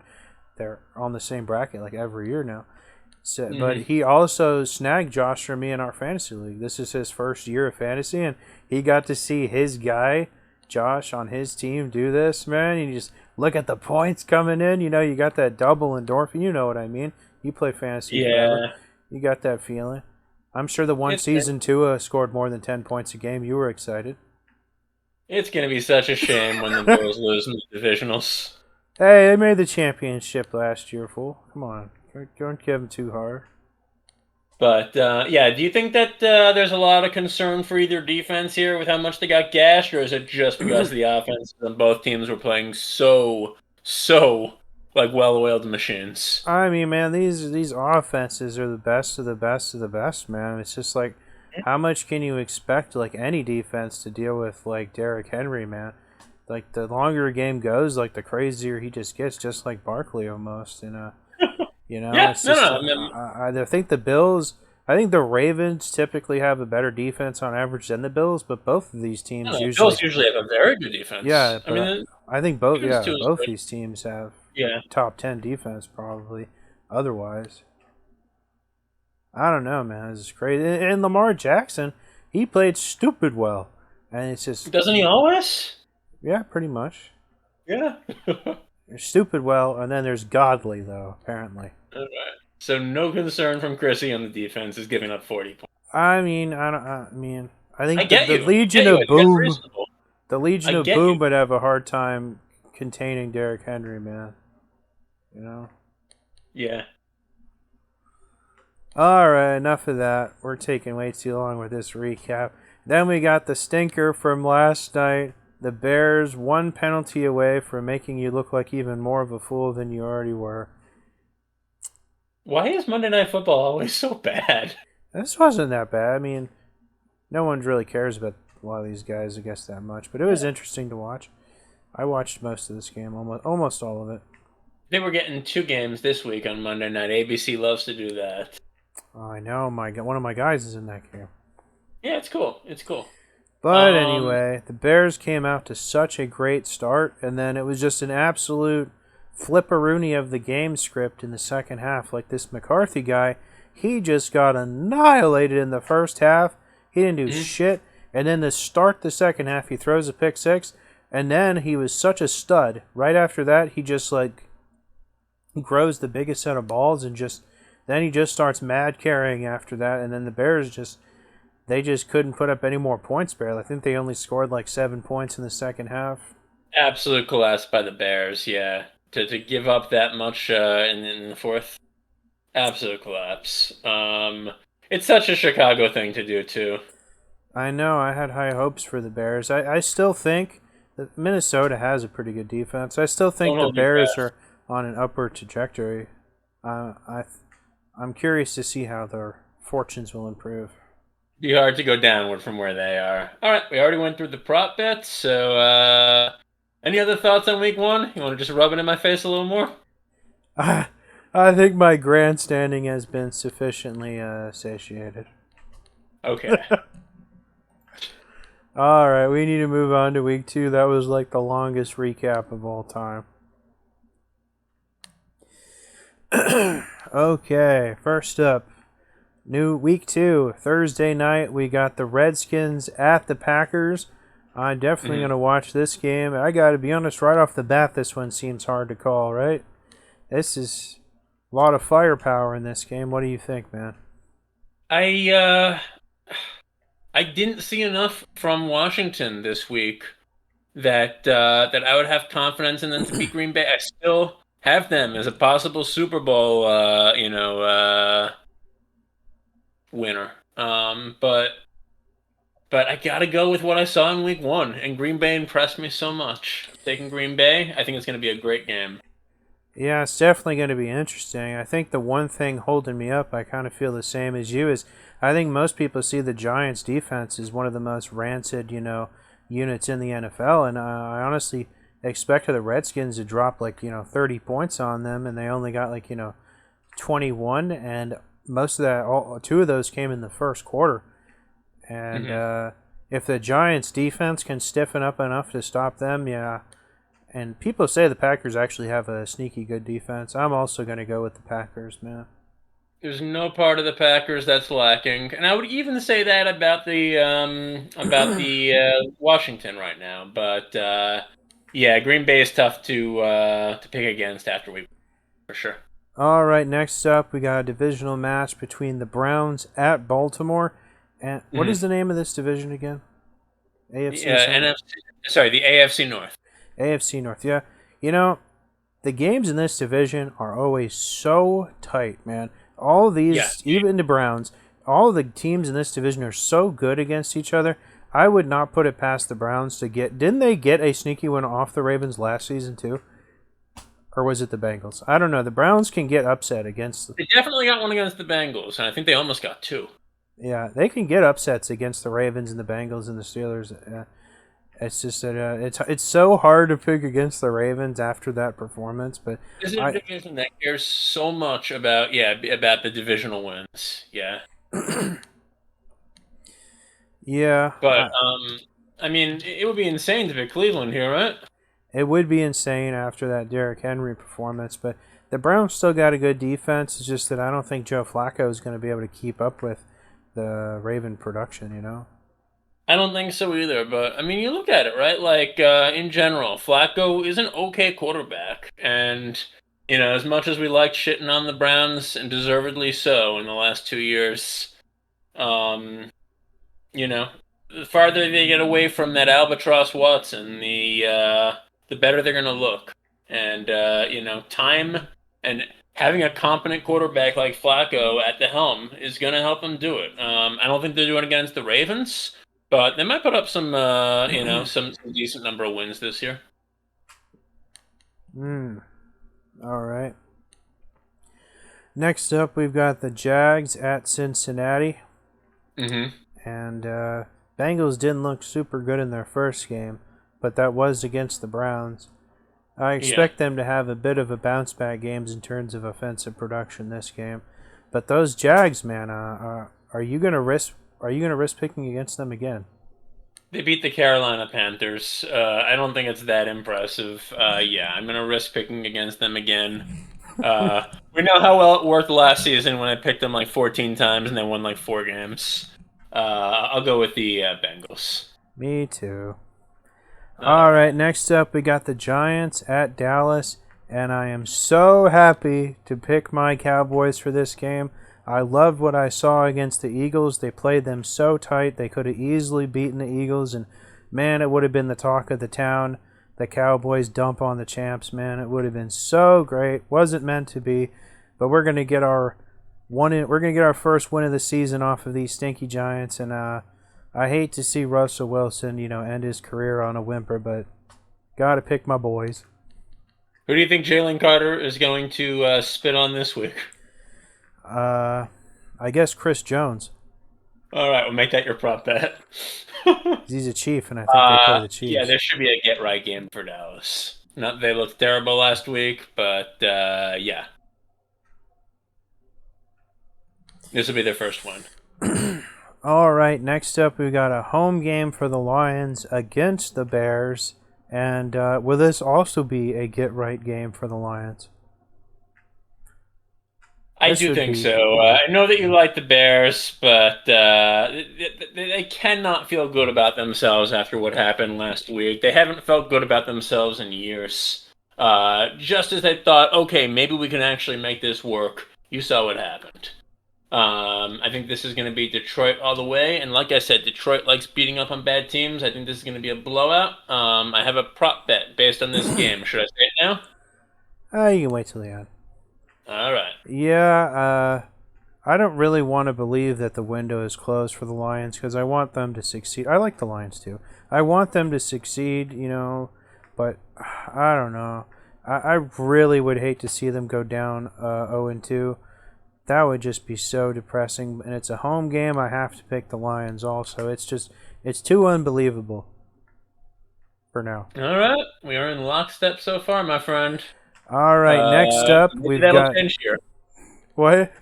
A: they're on the same bracket like every year now. So, but
B: Hmm.
A: he also snagged Josh for me in our fantasy league. This is his first year of fantasy, and he got to see his guy Josh on his team do this. Man, you just look at the points coming in. You got that double endorphin. You know what I mean? You play fantasy forever.
B: Yeah,
A: You got that feeling. I'm sure the one
B: it's
A: season Tua scored more than 10 points a game. You were excited.
B: it's gonna be such a shame when the Bills lose in the divisionals.
A: Hey, they made the championship last year, fool. Come on, don't give them too hard.
B: But yeah, do you think that there's a lot of concern for either defense here with how much they got gashed, or is it just because the offense and both teams were playing so like well-oiled machines?
A: I mean, man, these offenses are the best of the best of the best, man. It's just like, how much can you expect, like any defense, to deal with like Derrick Henry, man? Like the longer a game goes, like the crazier he just gets, just like Barkley almost.
B: Yeah,
A: It's
B: no,
A: just
B: no, I mean,
A: I think the Bills, I think the Ravens typically have a better defense on average than the Bills, but both of these
B: no,
A: teams
B: no,
A: usually,
B: Bills usually have a very good defense.
A: yeah,
B: I mean,
A: but
B: the
A: I think both,
B: defense
A: yeah,
B: too is
A: both
B: good.
A: these teams have
B: Yeah,
A: top 10 defense probably. Otherwise, I don't know, man. It's crazy. And Lamar Jackson, he played stupid well, and it's just,
B: doesn't he always?
A: yeah, pretty much.
B: Yeah.
A: There's stupid well, and then there's godly though. Apparently,
B: All right. So no concern from Chrissy on the defense is giving up 40 points.
A: I mean, I don't. I mean, I
B: I
A: think the
B: get
A: the
B: you. I
A: Legion
B: get you. I
A: of
B: think that's
A: Boom,
B: reasonable.
A: the Legion
B: I
A: of
B: get you.
A: Boom would have a hard time containing Derrick Henry, man. You know.
B: Yeah.
A: All right, enough of that. We're taking way too long with this recap. Then we got the stinker from last night. The Bears one penalty away from making you look like even more of a fool than you already were.
B: Why is Monday Night Football always so bad?
A: This wasn't that bad. I mean, no one really cares about a lot of these guys, I guess, that much. But it was
B: Yeah.
A: interesting to watch. I watched most of this game, almost all of it.
B: They were getting 2 games this week on Monday night. ABC loves to do that.
A: Oh, I know one of my guys is in that game.
B: Yeah, it's cool. It's cool.
A: But
B: Um,
A: anyway, the Bears came out to such a great start, and then it was just an absolute flipperoonie of the game script in the second half. Like this McCarthy guy, he just got annihilated in the first half. He didn't do
B: mhm.
A: shit. And then to start the second half, he throws a pick six, and then he was such a stud. Right after that, he just like grows the biggest set of balls, and just then he just starts mad carrying after that, and then the Bears just couldn't put up any more points barely. I think they only scored like 7 points in the second half.
B: Absolute collapse by the Bears. Yeah, to give up that much in the fourth, absolute collapse. It's such a Chicago thing to do too.
A: I know I had high hopes for the Bears. I still think that Minnesota has a pretty good defense. I still
B: Don't
A: think the
B: hold your
A: Bears
B: breath.
A: are on an upward trajectory. I'm curious to see how their fortunes will improve.
B: Be hard to go downward from where they are. All right, we already went through the prop bets. So, any other thoughts on week one? You want to just rub it in my face a little more?
A: I think my grandstanding has been sufficiently satiated.
B: Okay.
A: All right, we need to move on to week two. That was like the longest recap of all time. Okay, first up, new week two, Thursday night. We got the Redskins at the Packers. I'm definitely
B: Mhm.
A: going to watch this game. I got to be honest, right off the bat, this one seems hard to call, right? This is a lot of firepower in this game. What do you think, man?
B: I uh, I didn't see enough from Washington this week that I would have confidence in them to beat Green Bay. I still have them as a possible Super Bowl, winner. But I gotta go with what I saw in Week 1, and Green Bay impressed me so much. Taking Green Bay, I think it's going to be a great game.
A: Yeah, it's definitely going to be interesting. I think the one thing holding me up, I kind of feel the same as you, is I think most people see the Giants' defense as one of the most rancid, units in the NFL, and I honestly expected the Redskins to drop 30 points on them, and they only got 21, and most of that, two of those came in the first quarter. And
B: Hmm.
A: if the Giants' defense can stiffen up enough to stop them, yeah. And people say the Packers actually have a sneaky good defense. I'm also going to go with the Packers, man.
B: There's no part of the Packers that's lacking, and I would even say that about the Washington right now. But yeah, Green Bay is tough to pick against after we for sure.
A: All right, next up, we got a divisional match between the Browns at Baltimore. And what
B: Hmm.
A: is the name of this division again?
B: The
A: AFC something?
B: the AFC North.
A: AFC North, yeah. You know, the games in this division are always so tight, man. All of
B: Yeah,
A: these, even the Browns, all of the teams in this division are so good against each other. I would not put it past the Browns to get. Didn't they get a sneaky win off the Ravens last season too? Or was it the Bengals? I don't know. The Browns can get upset against.
B: they definitely got one against the Bengals, and I think they almost got two.
A: Yeah, they can get upsets against the Ravens and the Bengals and the Steelers. It's just that it's so hard to pick against the Ravens after that performance. But
B: This is a
A: I
B: division that cares so much about the divisional wins. Yeah,
A: yeah,
B: but I mean, it would be insane to pick Cleveland here, right?
A: it would be insane after that Derrick Henry performance. But the Browns still got a good defense. It's just that I don't think Joe Flacco is going to be able to keep up with the Raven production.
B: I don't think so either. But I mean, you look at it, right? Like in general, Flacco is an okay quarterback, and as much as we like shitting on the Browns, and deservedly so, in the last 2 years, um, You know, the farther they get away from that albatross Watson, the better they're going to look. And time and having a competent quarterback like Flacco at the helm is going to help them do it. I don't think they're doing it against the Ravens, but they might put up some decent number of wins this year.
A: Hmm. All right. Next up, we've got the Jags at Cincinnati.
B: Hmm.
A: And Bengals didn't look super good in their first game, but that was against the Browns. I
B: Yeah.
A: expect them to have a bit of a bounce back games in terms of offensive production this game. But those Jags, man, are you gonna risk? Are you gonna risk picking against them again?
B: They beat the Carolina Panthers. I don't think it's that impressive. Yeah, I'm going to risk picking against them again. We know how well it worked last season when I picked them like 14 times and they won like 4 games. I'll go with the Bengals.
A: Me too.
B: All
A: All
B: right.
A: right, next up we got the Giants at Dallas, and I am so happy to pick my Cowboys for this game. I loved what I saw against the Eagles. They played them so tight. They could have easily beaten the Eagles, and man, it would have been the talk of the town. The Cowboys dump on the champs, man. It would have been so great. Wasn't meant to be, but we're gonna get our we're gonna get our first win of the season off of these stinky Giants, and I hate to see Russell Wilson, end his career on a whimper, but gotta pick my boys.
B: Who do you think Jalen Carter is going to spit on this week?
A: Uh, I guess Chris Jones.
B: All right, we'll make that your prop bet.
A: He's a Chief, and I think they play the
B: Yeah,
A: Chiefs.
B: there should be a get right game for Dallas. Not they looked terrible last week, but yeah, this will be their first win.
A: All right, next up we got a home game for the Lions against the Bears, and will this also be a get right game for the Lions?
B: I
A: This
B: do
A: would
B: think
A: be
B: so. I know that you like the Bears, but they cannot feel good about themselves after what happened last week. They haven't felt good about themselves in years. Just as they thought, okay, maybe we can actually make this work, you saw what happened. I think this is going to be Detroit all the way, and like I said, Detroit likes beating up on bad teams. I think this is going to be a blowout. I have a prop bet based on this game. Should I say it now?
A: you can wait till the end.
B: All right.
A: Yeah, I don't really want to believe that the window is closed for the Lions because I want them to succeed. I like the Lions too. I want them to succeed, but I don't know. I really would hate to see them go down 0-2. That would just be so depressing. And it's a home game. I have to pick the Lions also. It's too unbelievable for now.
B: All right. We are in lockstep so far, my friend.
A: All right, next up
B: Maybe
A: we've
B: that'll
A: got
B: change here.
A: what?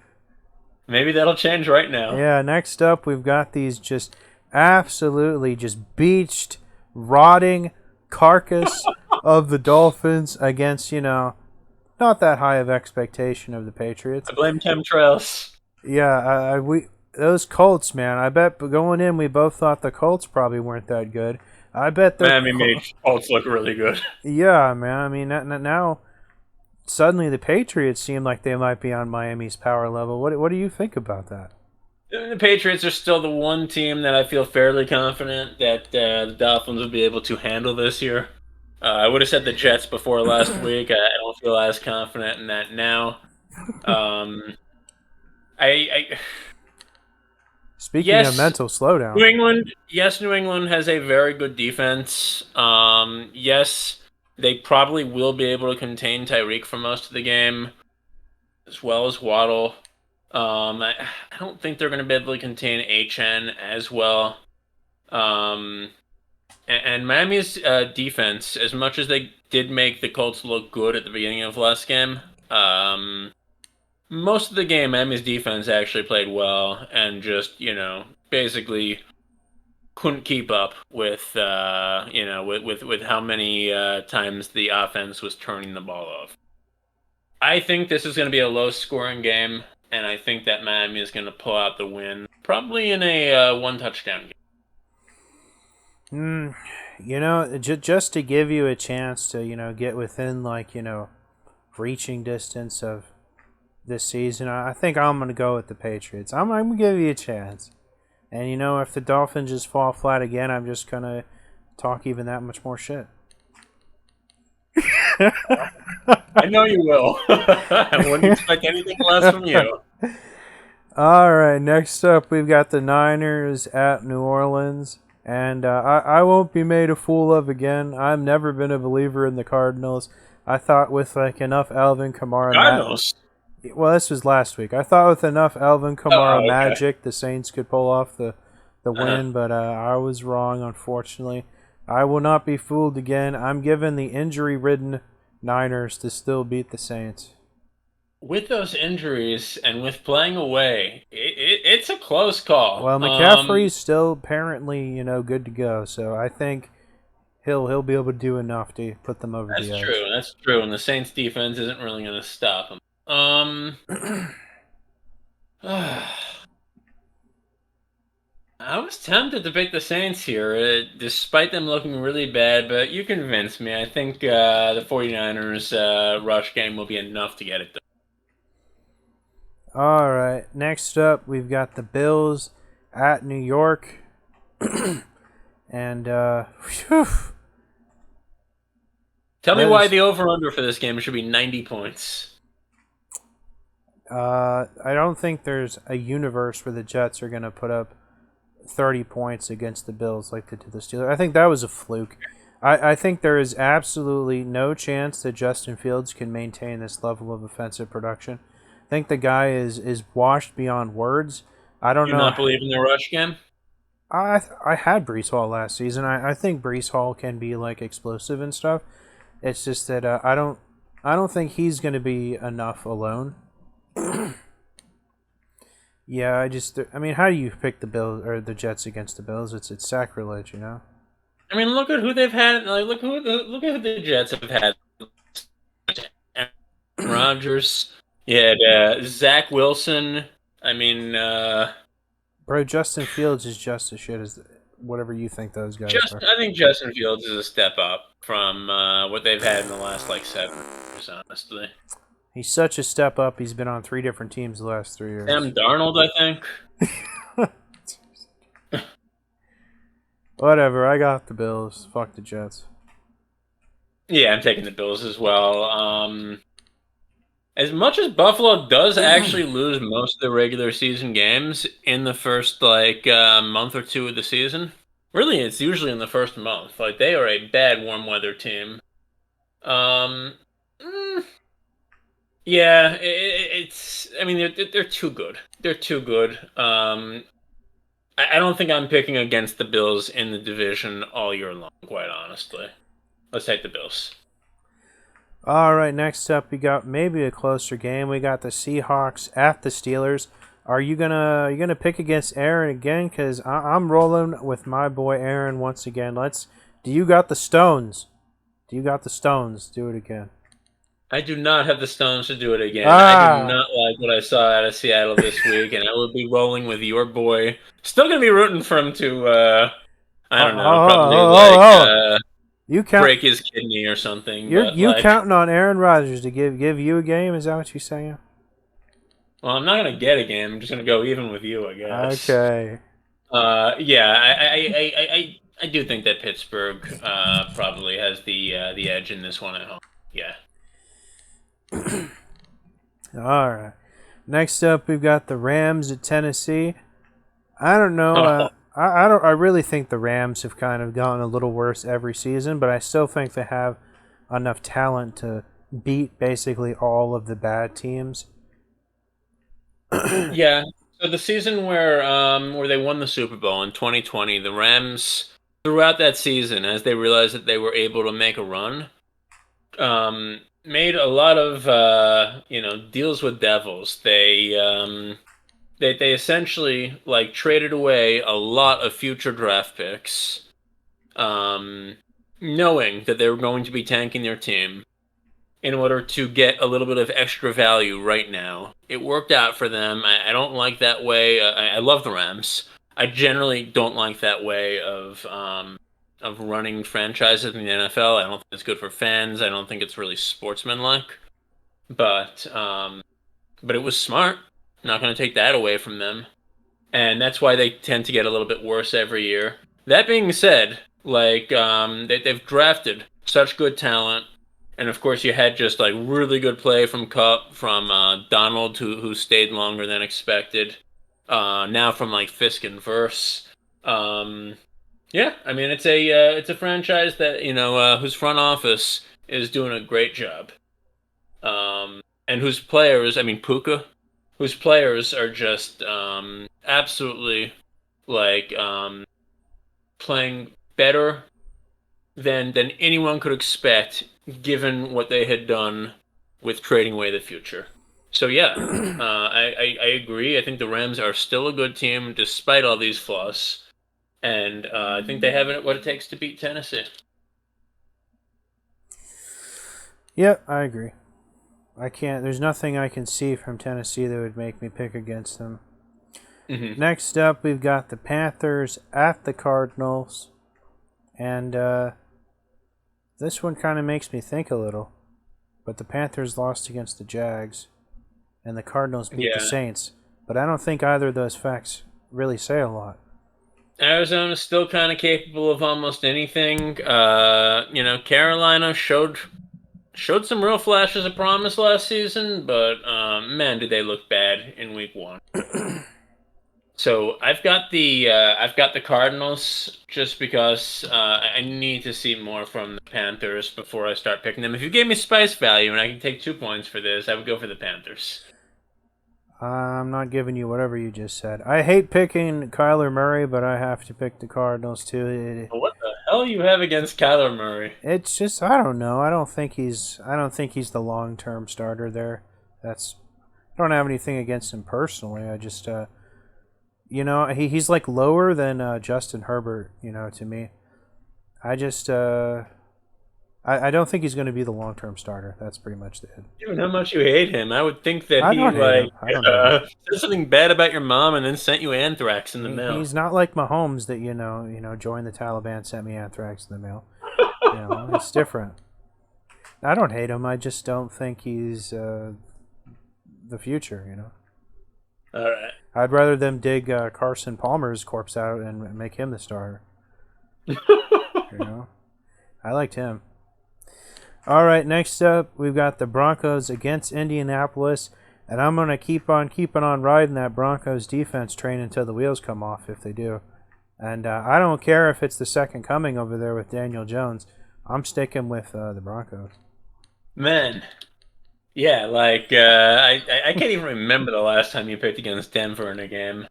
B: Maybe that'll change right now.
A: Yeah, next up we've got these just absolutely just beached, rotting carcass of the Dolphins against, not that high of expectation of the Patriots.
B: I blame chemtrails.
A: Yeah, we those Colts, man. I bet going in we both thought the Colts probably weren't that good. I bet they're
B: Miami made Colts look really good.
A: yeah, man. I mean now suddenly the Patriots seem like they might be on Miami's power level. What do you think about that?
B: The Patriots are still the one team that I feel fairly confident that the Dolphins will be able to handle this year. I would have said the Jets before last week. I don't feel as confident in that now. Um, I
A: Speaking of
B: yes,
A: mental slowdown.
B: New England. Yes, New England has a very good defense. Yes, they probably will be able to contain Tyreek for most of the game, as well as Waddle. I don't think they're going to be able to contain HN as well. Um, and Miami's defense, as much as they did make the Colts look good at the beginning of last game, most of the game Miami's defense actually played well and just basically couldn't keep up with with how many times the offense was turning the ball off. I think this is going to be a low-scoring game, and I think that Miami is going to pull out the win, probably in a one-touchdown game.
A: Just to give you a chance to get within reaching distance of this season, I think I'm gonna go with the Patriots. I'm gonna give you a chance, and if the Dolphins just fall flat again, I'm just gonna talk even that much more shit.
B: I know you will. I wouldn't expect anything less from you.
A: All right, next up we've got the Niners at New Orleans, and I won't be made a fool of again. I've never been a believer in the Cardinals. I thought with enough Alvin Kamara,
B: Cardinals.
A: well, this was last week. I thought with enough Alvin Kamara
B: Oh, okay.
A: magic, the Saints could pull off the
B: Uh-huh.
A: win, but I was wrong, unfortunately. I will not be fooled again. I'm giving the injury-ridden Niners to still beat the Saints.
B: With those injuries and with playing away, it's a close call.
A: Well, McCaffrey's still apparently, good to go, so I think he'll be able to do enough to put them over
B: That's
A: the edge.
B: true. That's true. And the Saints defense isn't really going to stop him. I was tempted to pick the Saints here, despite them looking really bad, but you convinced me. I think the 49ers rush game will be enough to get it done.
A: All right, next up we've got the Bills at New York, and whew,
B: Tell me
A: that
B: why
A: is-
B: the over-under for this game should be 90 points.
A: I don't think there's a universe where the Jets are going to put up 30 points against the Bills like they did the Steelers. I think that was a fluke. I think there is absolutely no chance that Justin Fields can maintain this level of offensive production. I think the guy is washed beyond words. I don't
B: Do you
A: know.
B: not believe in the rush game?
A: I had Brees Hall last season. I think Brees Hall can be explosive and stuff. It's just that I don't think he's going to be enough alone. Yeah, I mean, how do you pick the Bills or the Jets against the Bills? It's sacrilege,
B: I mean, look at who they've had. Look at who the Jets have had. Aaron Rodgers, Yeah, Zach Wilson. I mean,
A: Bro, Justin Fields is just as shit as whatever you think those guys
B: just
A: are.
B: I think Justin Fields is a step up from what they've had in the last like 7 years. Honestly,
A: He's such a step up. He's been on 3 different teams the last 3 years.
B: Sam Darnold, I think.
A: Whatever. I got the Bills. Fuck the Jets.
B: Yeah, I'm taking the Bills as well. As much as Buffalo does actually lose most of the regular season games in the first like month or two of the season, really it's usually in the first month. Like they are a bad warm weather team. Um, mm, yeah, it's. I mean, they're too good. They're too good. I don't think I'm picking against the Bills in the division all year long. Quite honestly, let's take the Bills.
A: All right. Next up, we got maybe a closer game. We got the Seahawks at the Steelers. Are you gonna pick against Aaron again? Cause I'm rolling with my boy Aaron once again. Let's. Do you got the stones? Do you got the stones? Do it again.
B: I do not have the stones to do it again. I do
A: Ah.
B: not like what I saw out of Seattle this week, and I will be rolling with your boy. Still gonna be rooting for him to, I
A: Oh,
B: don't
A: oh,
B: know,
A: oh,
B: probably
A: oh,
B: like
A: oh. You count.
B: break his kidney or something.
A: You're
B: But
A: you
B: like,
A: counting on Aaron Rodgers to give you a game? Is that what you're saying?
B: well, I'm not gonna get a game. I'm just gonna go even with you, I guess.
A: Okay.
B: Yeah, I do think that Pittsburgh probably has the edge in this one at home. Yeah.
A: All right. Next up, we've got the Rams at Tennessee. I don't know. I don't. I really think the Rams have kind of gotten a little worse every season, but I still think they have enough talent to beat basically all of the bad teams.
B: Yeah. So the season where they won the Super Bowl in 2020, the Rams throughout that season, as they realized that they were able to make a run, made a lot of deals with devils. They essentially like traded away a lot of future draft picks, um, knowing that they were going to be tanking their team in order to get a little bit of extra value right now. It worked out for them. I don't like that way. I love the Rams. I generally don't like that way of running franchises in the NFL. I don't think it's good for fans. I don't think it's really sportsmanlike. But it was smart. Not going to take that away from them, and that's why they tend to get a little bit worse every year. That being said, like they've drafted such good talent, and of course you had just like really good play from Cup, from Donald, who stayed longer than expected. Now from like Fisk and Verse. Um, yeah, I mean it's a franchise that whose front office is doing a great job, and whose players, I mean Puka, whose players are just absolutely like playing better than anyone could expect, given what they had done with trading away the future. So yeah, I agree. I think the Rams are still a good team despite all these flaws, and I think they have what it takes to beat Tennessee.
A: Yep, I agree. I can't. There's nothing I can see from Tennessee that would make me pick against them.
B: Hmm.
A: Next up, we've got the Panthers at the Cardinals, and this one kind of makes me think a little. But the Panthers lost against the Jags, and the Cardinals beat the
B: Yeah,
A: Saints. But I don't think either of those facts really say a lot.
B: Arizona's still kind of capable of almost anything. Carolina showed some real flashes of promise last season, but man, did they look bad in week one. So I've got the Cardinals just because I need to see more from the Panthers before I start picking them. If you gave me spice value and I can take 2 points for this, I would go for the Panthers.
A: I'm not giving you whatever you just said. I hate picking Kyler Murray, but I have to pick the Cardinals too.
B: But what the hell you have against Kyler Murray?
A: It's just I don't know. I don't think he's the long term starter there. That's I don't have anything against him personally. I just he's like lower than Justin Herbert. To me, I just I don't think he's going to be the long-term starter. That's pretty much it.
B: Given how much you hate him, I would think that
A: I
B: he
A: don't hate him.
B: like
A: I don't hate him.
B: said something bad about your mom and then sent you anthrax in the mail.
A: He's not like Mahomes that joined the Taliban, sent me anthrax in the mail. It's different. I don't hate him. I just don't think he's the future.
B: All right.
A: I'd rather them dig Carson Palmer's corpse out and make him the starter. I liked him. All right, next up we've got the Broncos against Indianapolis, and I'm gonna keep on keeping on riding that Broncos defense train until the wheels come off if they do. And I don't care if it's the second coming over there with Daniel Jones. I'm sticking with the Broncos.
B: Man, yeah, I can't even remember the last time you picked against Denver in a game.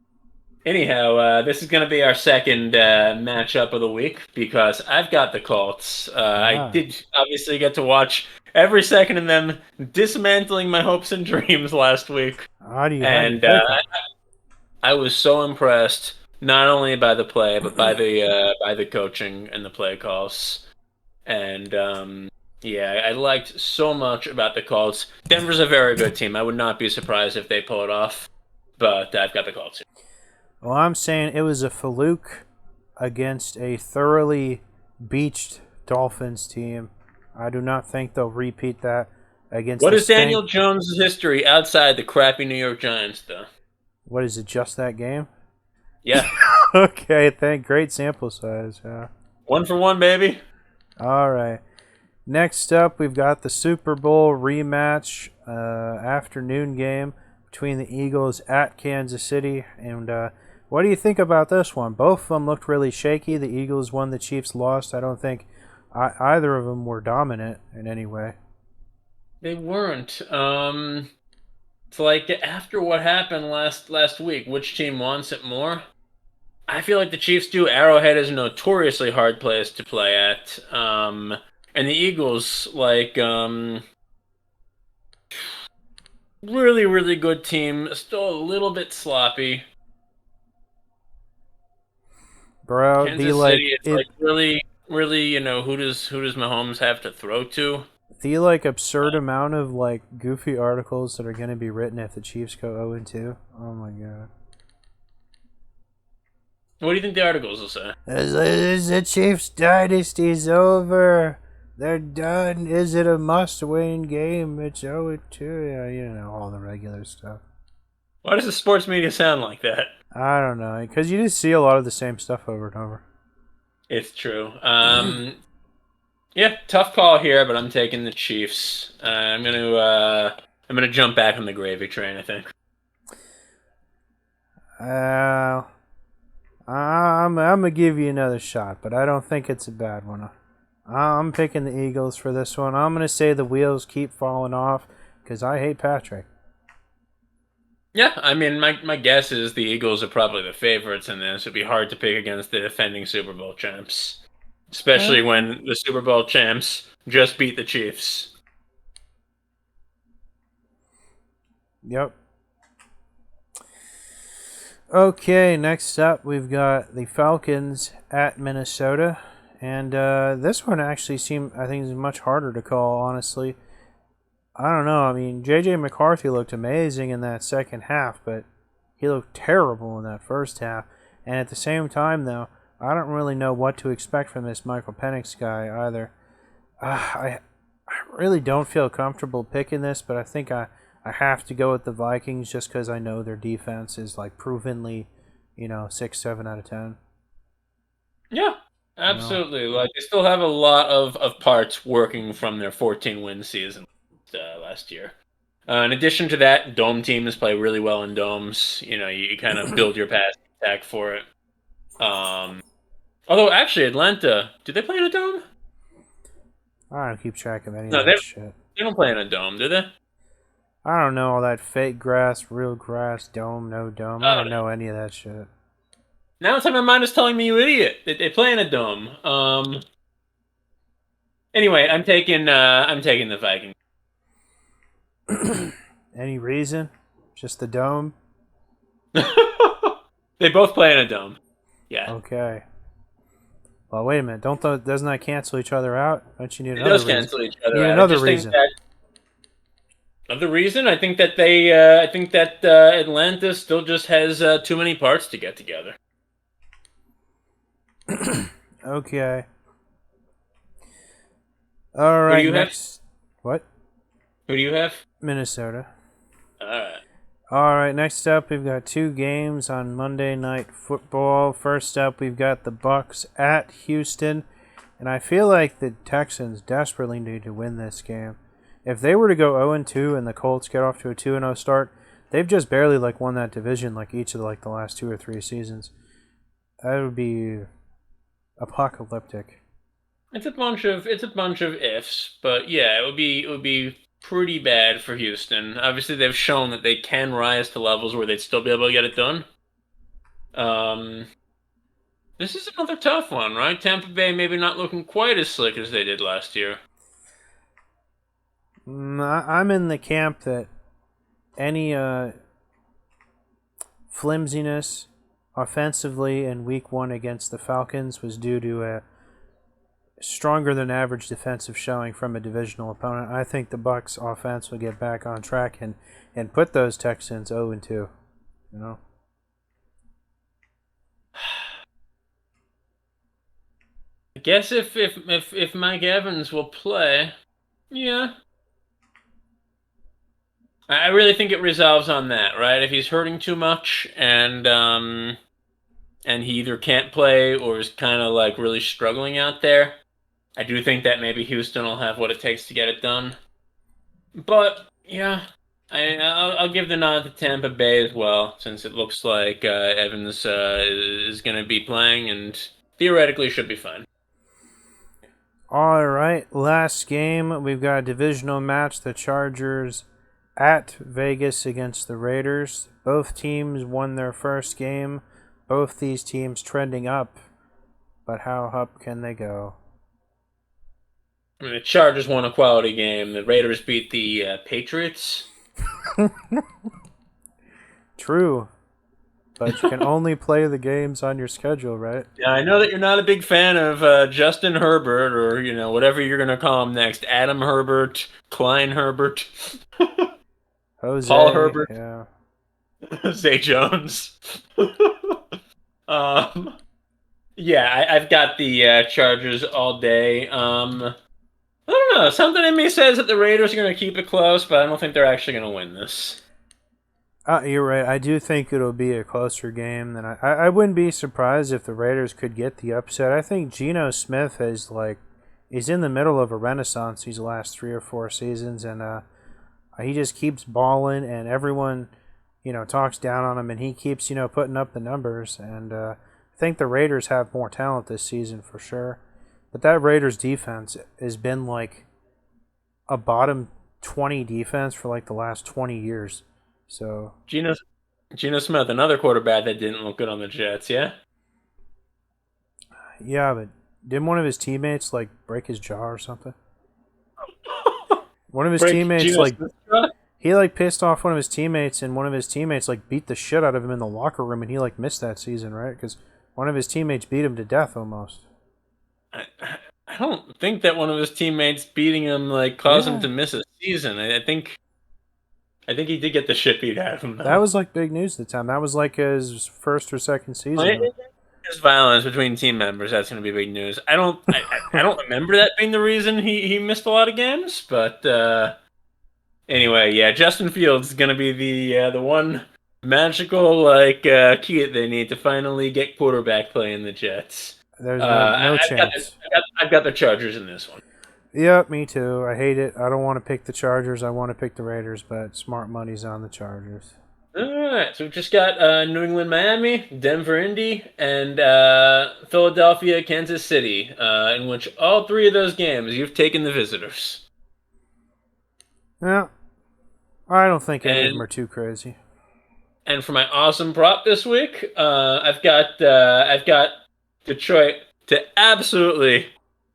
B: Anyhow, this is going to be our second matchup of the week because I've got the Colts. I
A: Ah,
B: did obviously get to watch every second of them dismantling my hopes and dreams last week,
A: how do you
B: and
A: pick them?
B: I was so impressed not only by the play but by the coaching and the play calls. And yeah, I liked so much about the Colts. Denver's a very good team. I would not be surprised if they pull it off, but I've got the Colts.
A: Well, I'm saying it was a fluke against a thoroughly beached Dolphins team. I do not think they'll repeat that against
B: What
A: the
B: is
A: stink.
B: Daniel Jones' history outside the crappy New York Giants, though?
A: What is it? Just that game?
B: Yeah,
A: Okay, great sample size. Yeah.
B: 1 for 1, baby.
A: All right. Next up, we've got the Super Bowl rematch afternoon game between the Eagles at Kansas City. And what do you think about this one? Both of them looked really shaky. The Eagles won, the Chiefs lost. I don't think either of them were dominant in any way.
B: They weren't. It's like after what happened last week, which team wants it more? I feel like the Chiefs do. Arrowhead is a notoriously hard place to play at. And the Eagles, really, really good team. Still a little bit sloppy.
A: Bro,
B: Kansas City, it's like really, really, who does Mahomes have to throw to?
A: the absurd amount of goofy articles that are going to be written if the Chiefs go 0-2. Oh my god.
B: What do you think the articles will say?
A: Is the Chiefs dynasty's over? They're done. Is it a must-win game? It's 0-2. Yeah, all the regular stuff.
B: Why does the sports media sound like that?
A: I don't know, because you just see a lot of the same stuff over and over.
B: It's true. Yeah, tough call here, but I'm taking the Chiefs. I'm gonna jump back on the gravy train, I think.
A: Uh, I'm gonna give you another shot, but I don't think it's a bad one. I'm picking the Eagles for this one. I'm gonna say the wheels keep falling off because I hate Patrick.
B: Yeah, I mean, my guess is the Eagles are probably the favorites in this. It'd be hard to pick against the defending Super Bowl champs,
A: Eh.
B: especially when the Super Bowl champs just beat the Chiefs.
A: Yep. Okay, next up we've got the Falcons at Minnesota, and this one actually I think is much harder to call. Honestly, I don't know. I mean, J.J. McCarthy looked amazing in that second half, but he looked terrible in that first half. And at the same time, though, I don't really know what to expect from this Michael Penix guy either. I really don't feel comfortable picking this, but I think I have to go with the Vikings just because I know their defense is provenly, 6, 7 out of 10.
B: Yeah,
A: You know,
B: absolutely. Like they still have a lot of parts working from their 14-win season last year. In addition to that, dome teams play really well in domes. You kind of build your passing attack for it. Um, Although actually, Atlanta, do they play in a dome?
A: I don't keep track of any of
B: No,
A: that shit.
B: they don't play in a dome, do they?
A: I don't know all that fake grass, real grass, dome, no dome. I
B: Oh,
A: don't know any of that shit.
B: now it's like my mind is telling me, you idiot. They play in a dome. Anyway, I'm taking the Vikings.
A: Any reason? Just the dome?
B: They both play in a dome. Yeah.
A: Okay. Well, wait a minute. Doesn't that cancel each other out? Don't you need
B: It
A: another
B: does
A: reason?
B: cancel each
A: You
B: other
A: need
B: out. I
A: another
B: just think
A: reason.
B: that another reason, I think that Atlanta still just has too many parts to get together.
A: Okay. All
B: Who do
A: right.
B: you have?
A: Next. What?
B: Who do you have?
A: Minnesota.
B: All right.
A: All right, next up we've got two games on Monday Night Football. First up, we've got the Bucks at Houston, and I feel like the Texans desperately need to win this game. If they were to go 0-2 and the Colts get off to a 2-0 start, they've just barely won that division each of the last 2 or 3 seasons. That would be apocalyptic.
B: It's a bunch of ifs, but yeah, it would be pretty bad for Houston. Obviously, they've shown that they can rise to levels where they'd still be able to get it done. Um, this is another tough one, right? Tampa Bay maybe not looking quite as slick as they did last year.
A: I'm in the camp that any flimsiness offensively in week 1 against the Falcons was due to a stronger than average defensive showing from a divisional opponent. I think the Bucks offense will get back on track and put those Texans 0-2, you know.
B: I guess if Mike Evans will play, yeah. I really think it resolves on that, right? If he's hurting too much and he either can't play or is kind of like really struggling out there, I do think that maybe Houston will have what it takes to get it done. But yeah, I'll give the nod to Tampa Bay as well, since it looks like Evans is going to be playing and theoretically should be fine.
A: All right, last game we've got a divisional match: the Chargers at Vegas against the Raiders. Both teams won their first game. Both these teams trending up, but how up can they go?
B: I mean, the Chargers won a quality game. The Raiders beat the Patriots.
A: True, but you can only play the games on your schedule, right?
B: Yeah, I know that you're not a big fan of Justin Herbert or whatever you're gonna call him next, Adam Herbert, Klein Herbert, Paul
A: Jose,
B: Herbert,
A: yeah.
B: Zay Jones. um, yeah, I've got the Chargers all day. I don't know. Something in me says that the Raiders are gonna keep it close, but I don't think they're actually gonna win this.
A: You're right. I do think it'll be a closer game than I wouldn't be surprised if the Raiders could get the upset. I think Geno Smith is he's in the middle of a renaissance these last 3 or 4 seasons, and he just keeps balling, and everyone talks down on him, and he keeps putting up the numbers. And I think the Raiders have more talent this season for sure, but that Raiders defense has been like a bottom 20 defense for the last 20 years. So
B: Geno Geno Smith, another quarterback that didn't look good on the Jets. Yeah.
A: yeah, but didn't one of his teammates break his jaw or something? One of his
B: Break
A: teammates
B: Geno Smith's jaw?
A: he pissed off one of his teammates, and one of his teammates beat the shit out of him in the locker room, and he missed that season, right? Because one of his teammates beat him to death almost.
B: I, I don't think that one of his teammates beating him caused him
A: Yeah,
B: to miss a season. I think he did get the shit beat out of him
A: that
B: though.
A: was big news at the time. That was his first or second
B: Well,
A: season.
B: there's violence between team members. That's going to be big news. I don't remember that being the reason he missed a lot of games. But anyway, yeah, Justin Fields is going to be the one magical key that they need to finally get quarterback play in the Jets.
A: There's no chance.
B: I've got the Chargers in this one.
A: Yep, me too. I hate it. I don't want to pick the Chargers. I want to pick the Raiders, but smart money's on the Chargers.
B: All right, so we've just got New England, Miami, Denver, Indy, and Philadelphia, Kansas City, in which all three of those games you've taken the visitors.
A: Yeah, I don't think any of them
B: And
A: are too crazy.
B: and for my awesome prop this week, I've got Detroit to absolutely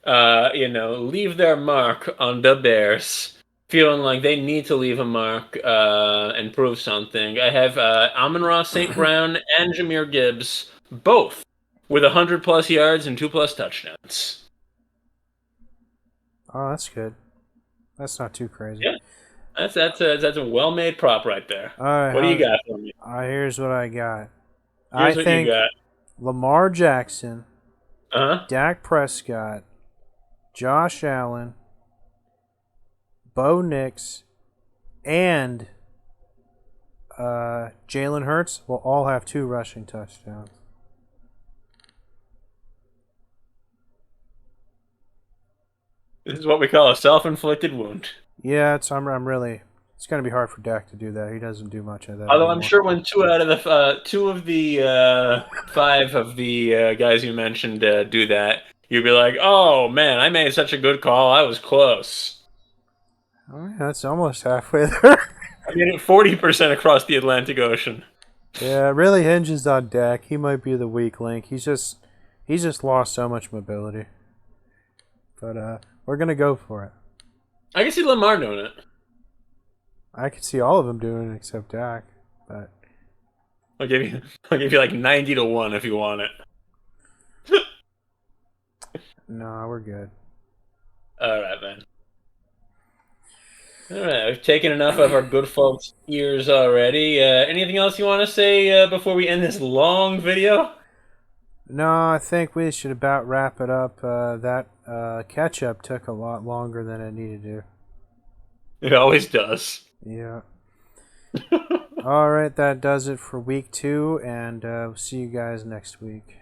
B: leave their mark on the Bears, feeling like they need to leave a mark and prove something. I have Amon-Ra St. Brown and Jameer Gibbs both with 100+ yards and 2+ touchdowns.
A: Oh, that's good. That's not too crazy.
B: Yeah, that's a well-made prop right there.
A: All right,
B: What do you got for me?
A: here's what I got. I
B: Here's what you
A: think
B: got.
A: Lamar Jackson,
B: Uh-huh.
A: Dak Prescott, Josh Allen, Bo Nix, and Jalen Hurts will all have 2 rushing touchdowns.
B: This is what we call a self-inflicted wound.
A: Yeah, I'm really. It's gonna be hard for Dak to do that. He doesn't do much of that
B: Although I'm
A: anymore.
B: sure when two of the five of the guys you mentioned do that, you'd be like, "Oh man, I made such a good call. I was close.
A: Oh, yeah, that's almost halfway there.
B: I made it 40% across the Atlantic Ocean."
A: Yeah, it really hinges on Dak. He might be the weak link. He's just lost so much mobility. But we're gonna go for it.
B: I can see Lamar doing it.
A: I could see all of them doing it except Dak. But
B: I'll give you I'll give you like 90-1 if you want it.
A: no, we're good.
B: All right, man. All right, we've taken enough of our good folks' ears already. Anything else you want to say before we end this long video?
A: No, I think we should about wrap it up. That catch up took a lot longer than it needed to.
B: It always does.
A: Yeah. All right, that does it for week 2, and we'll see you guys next week.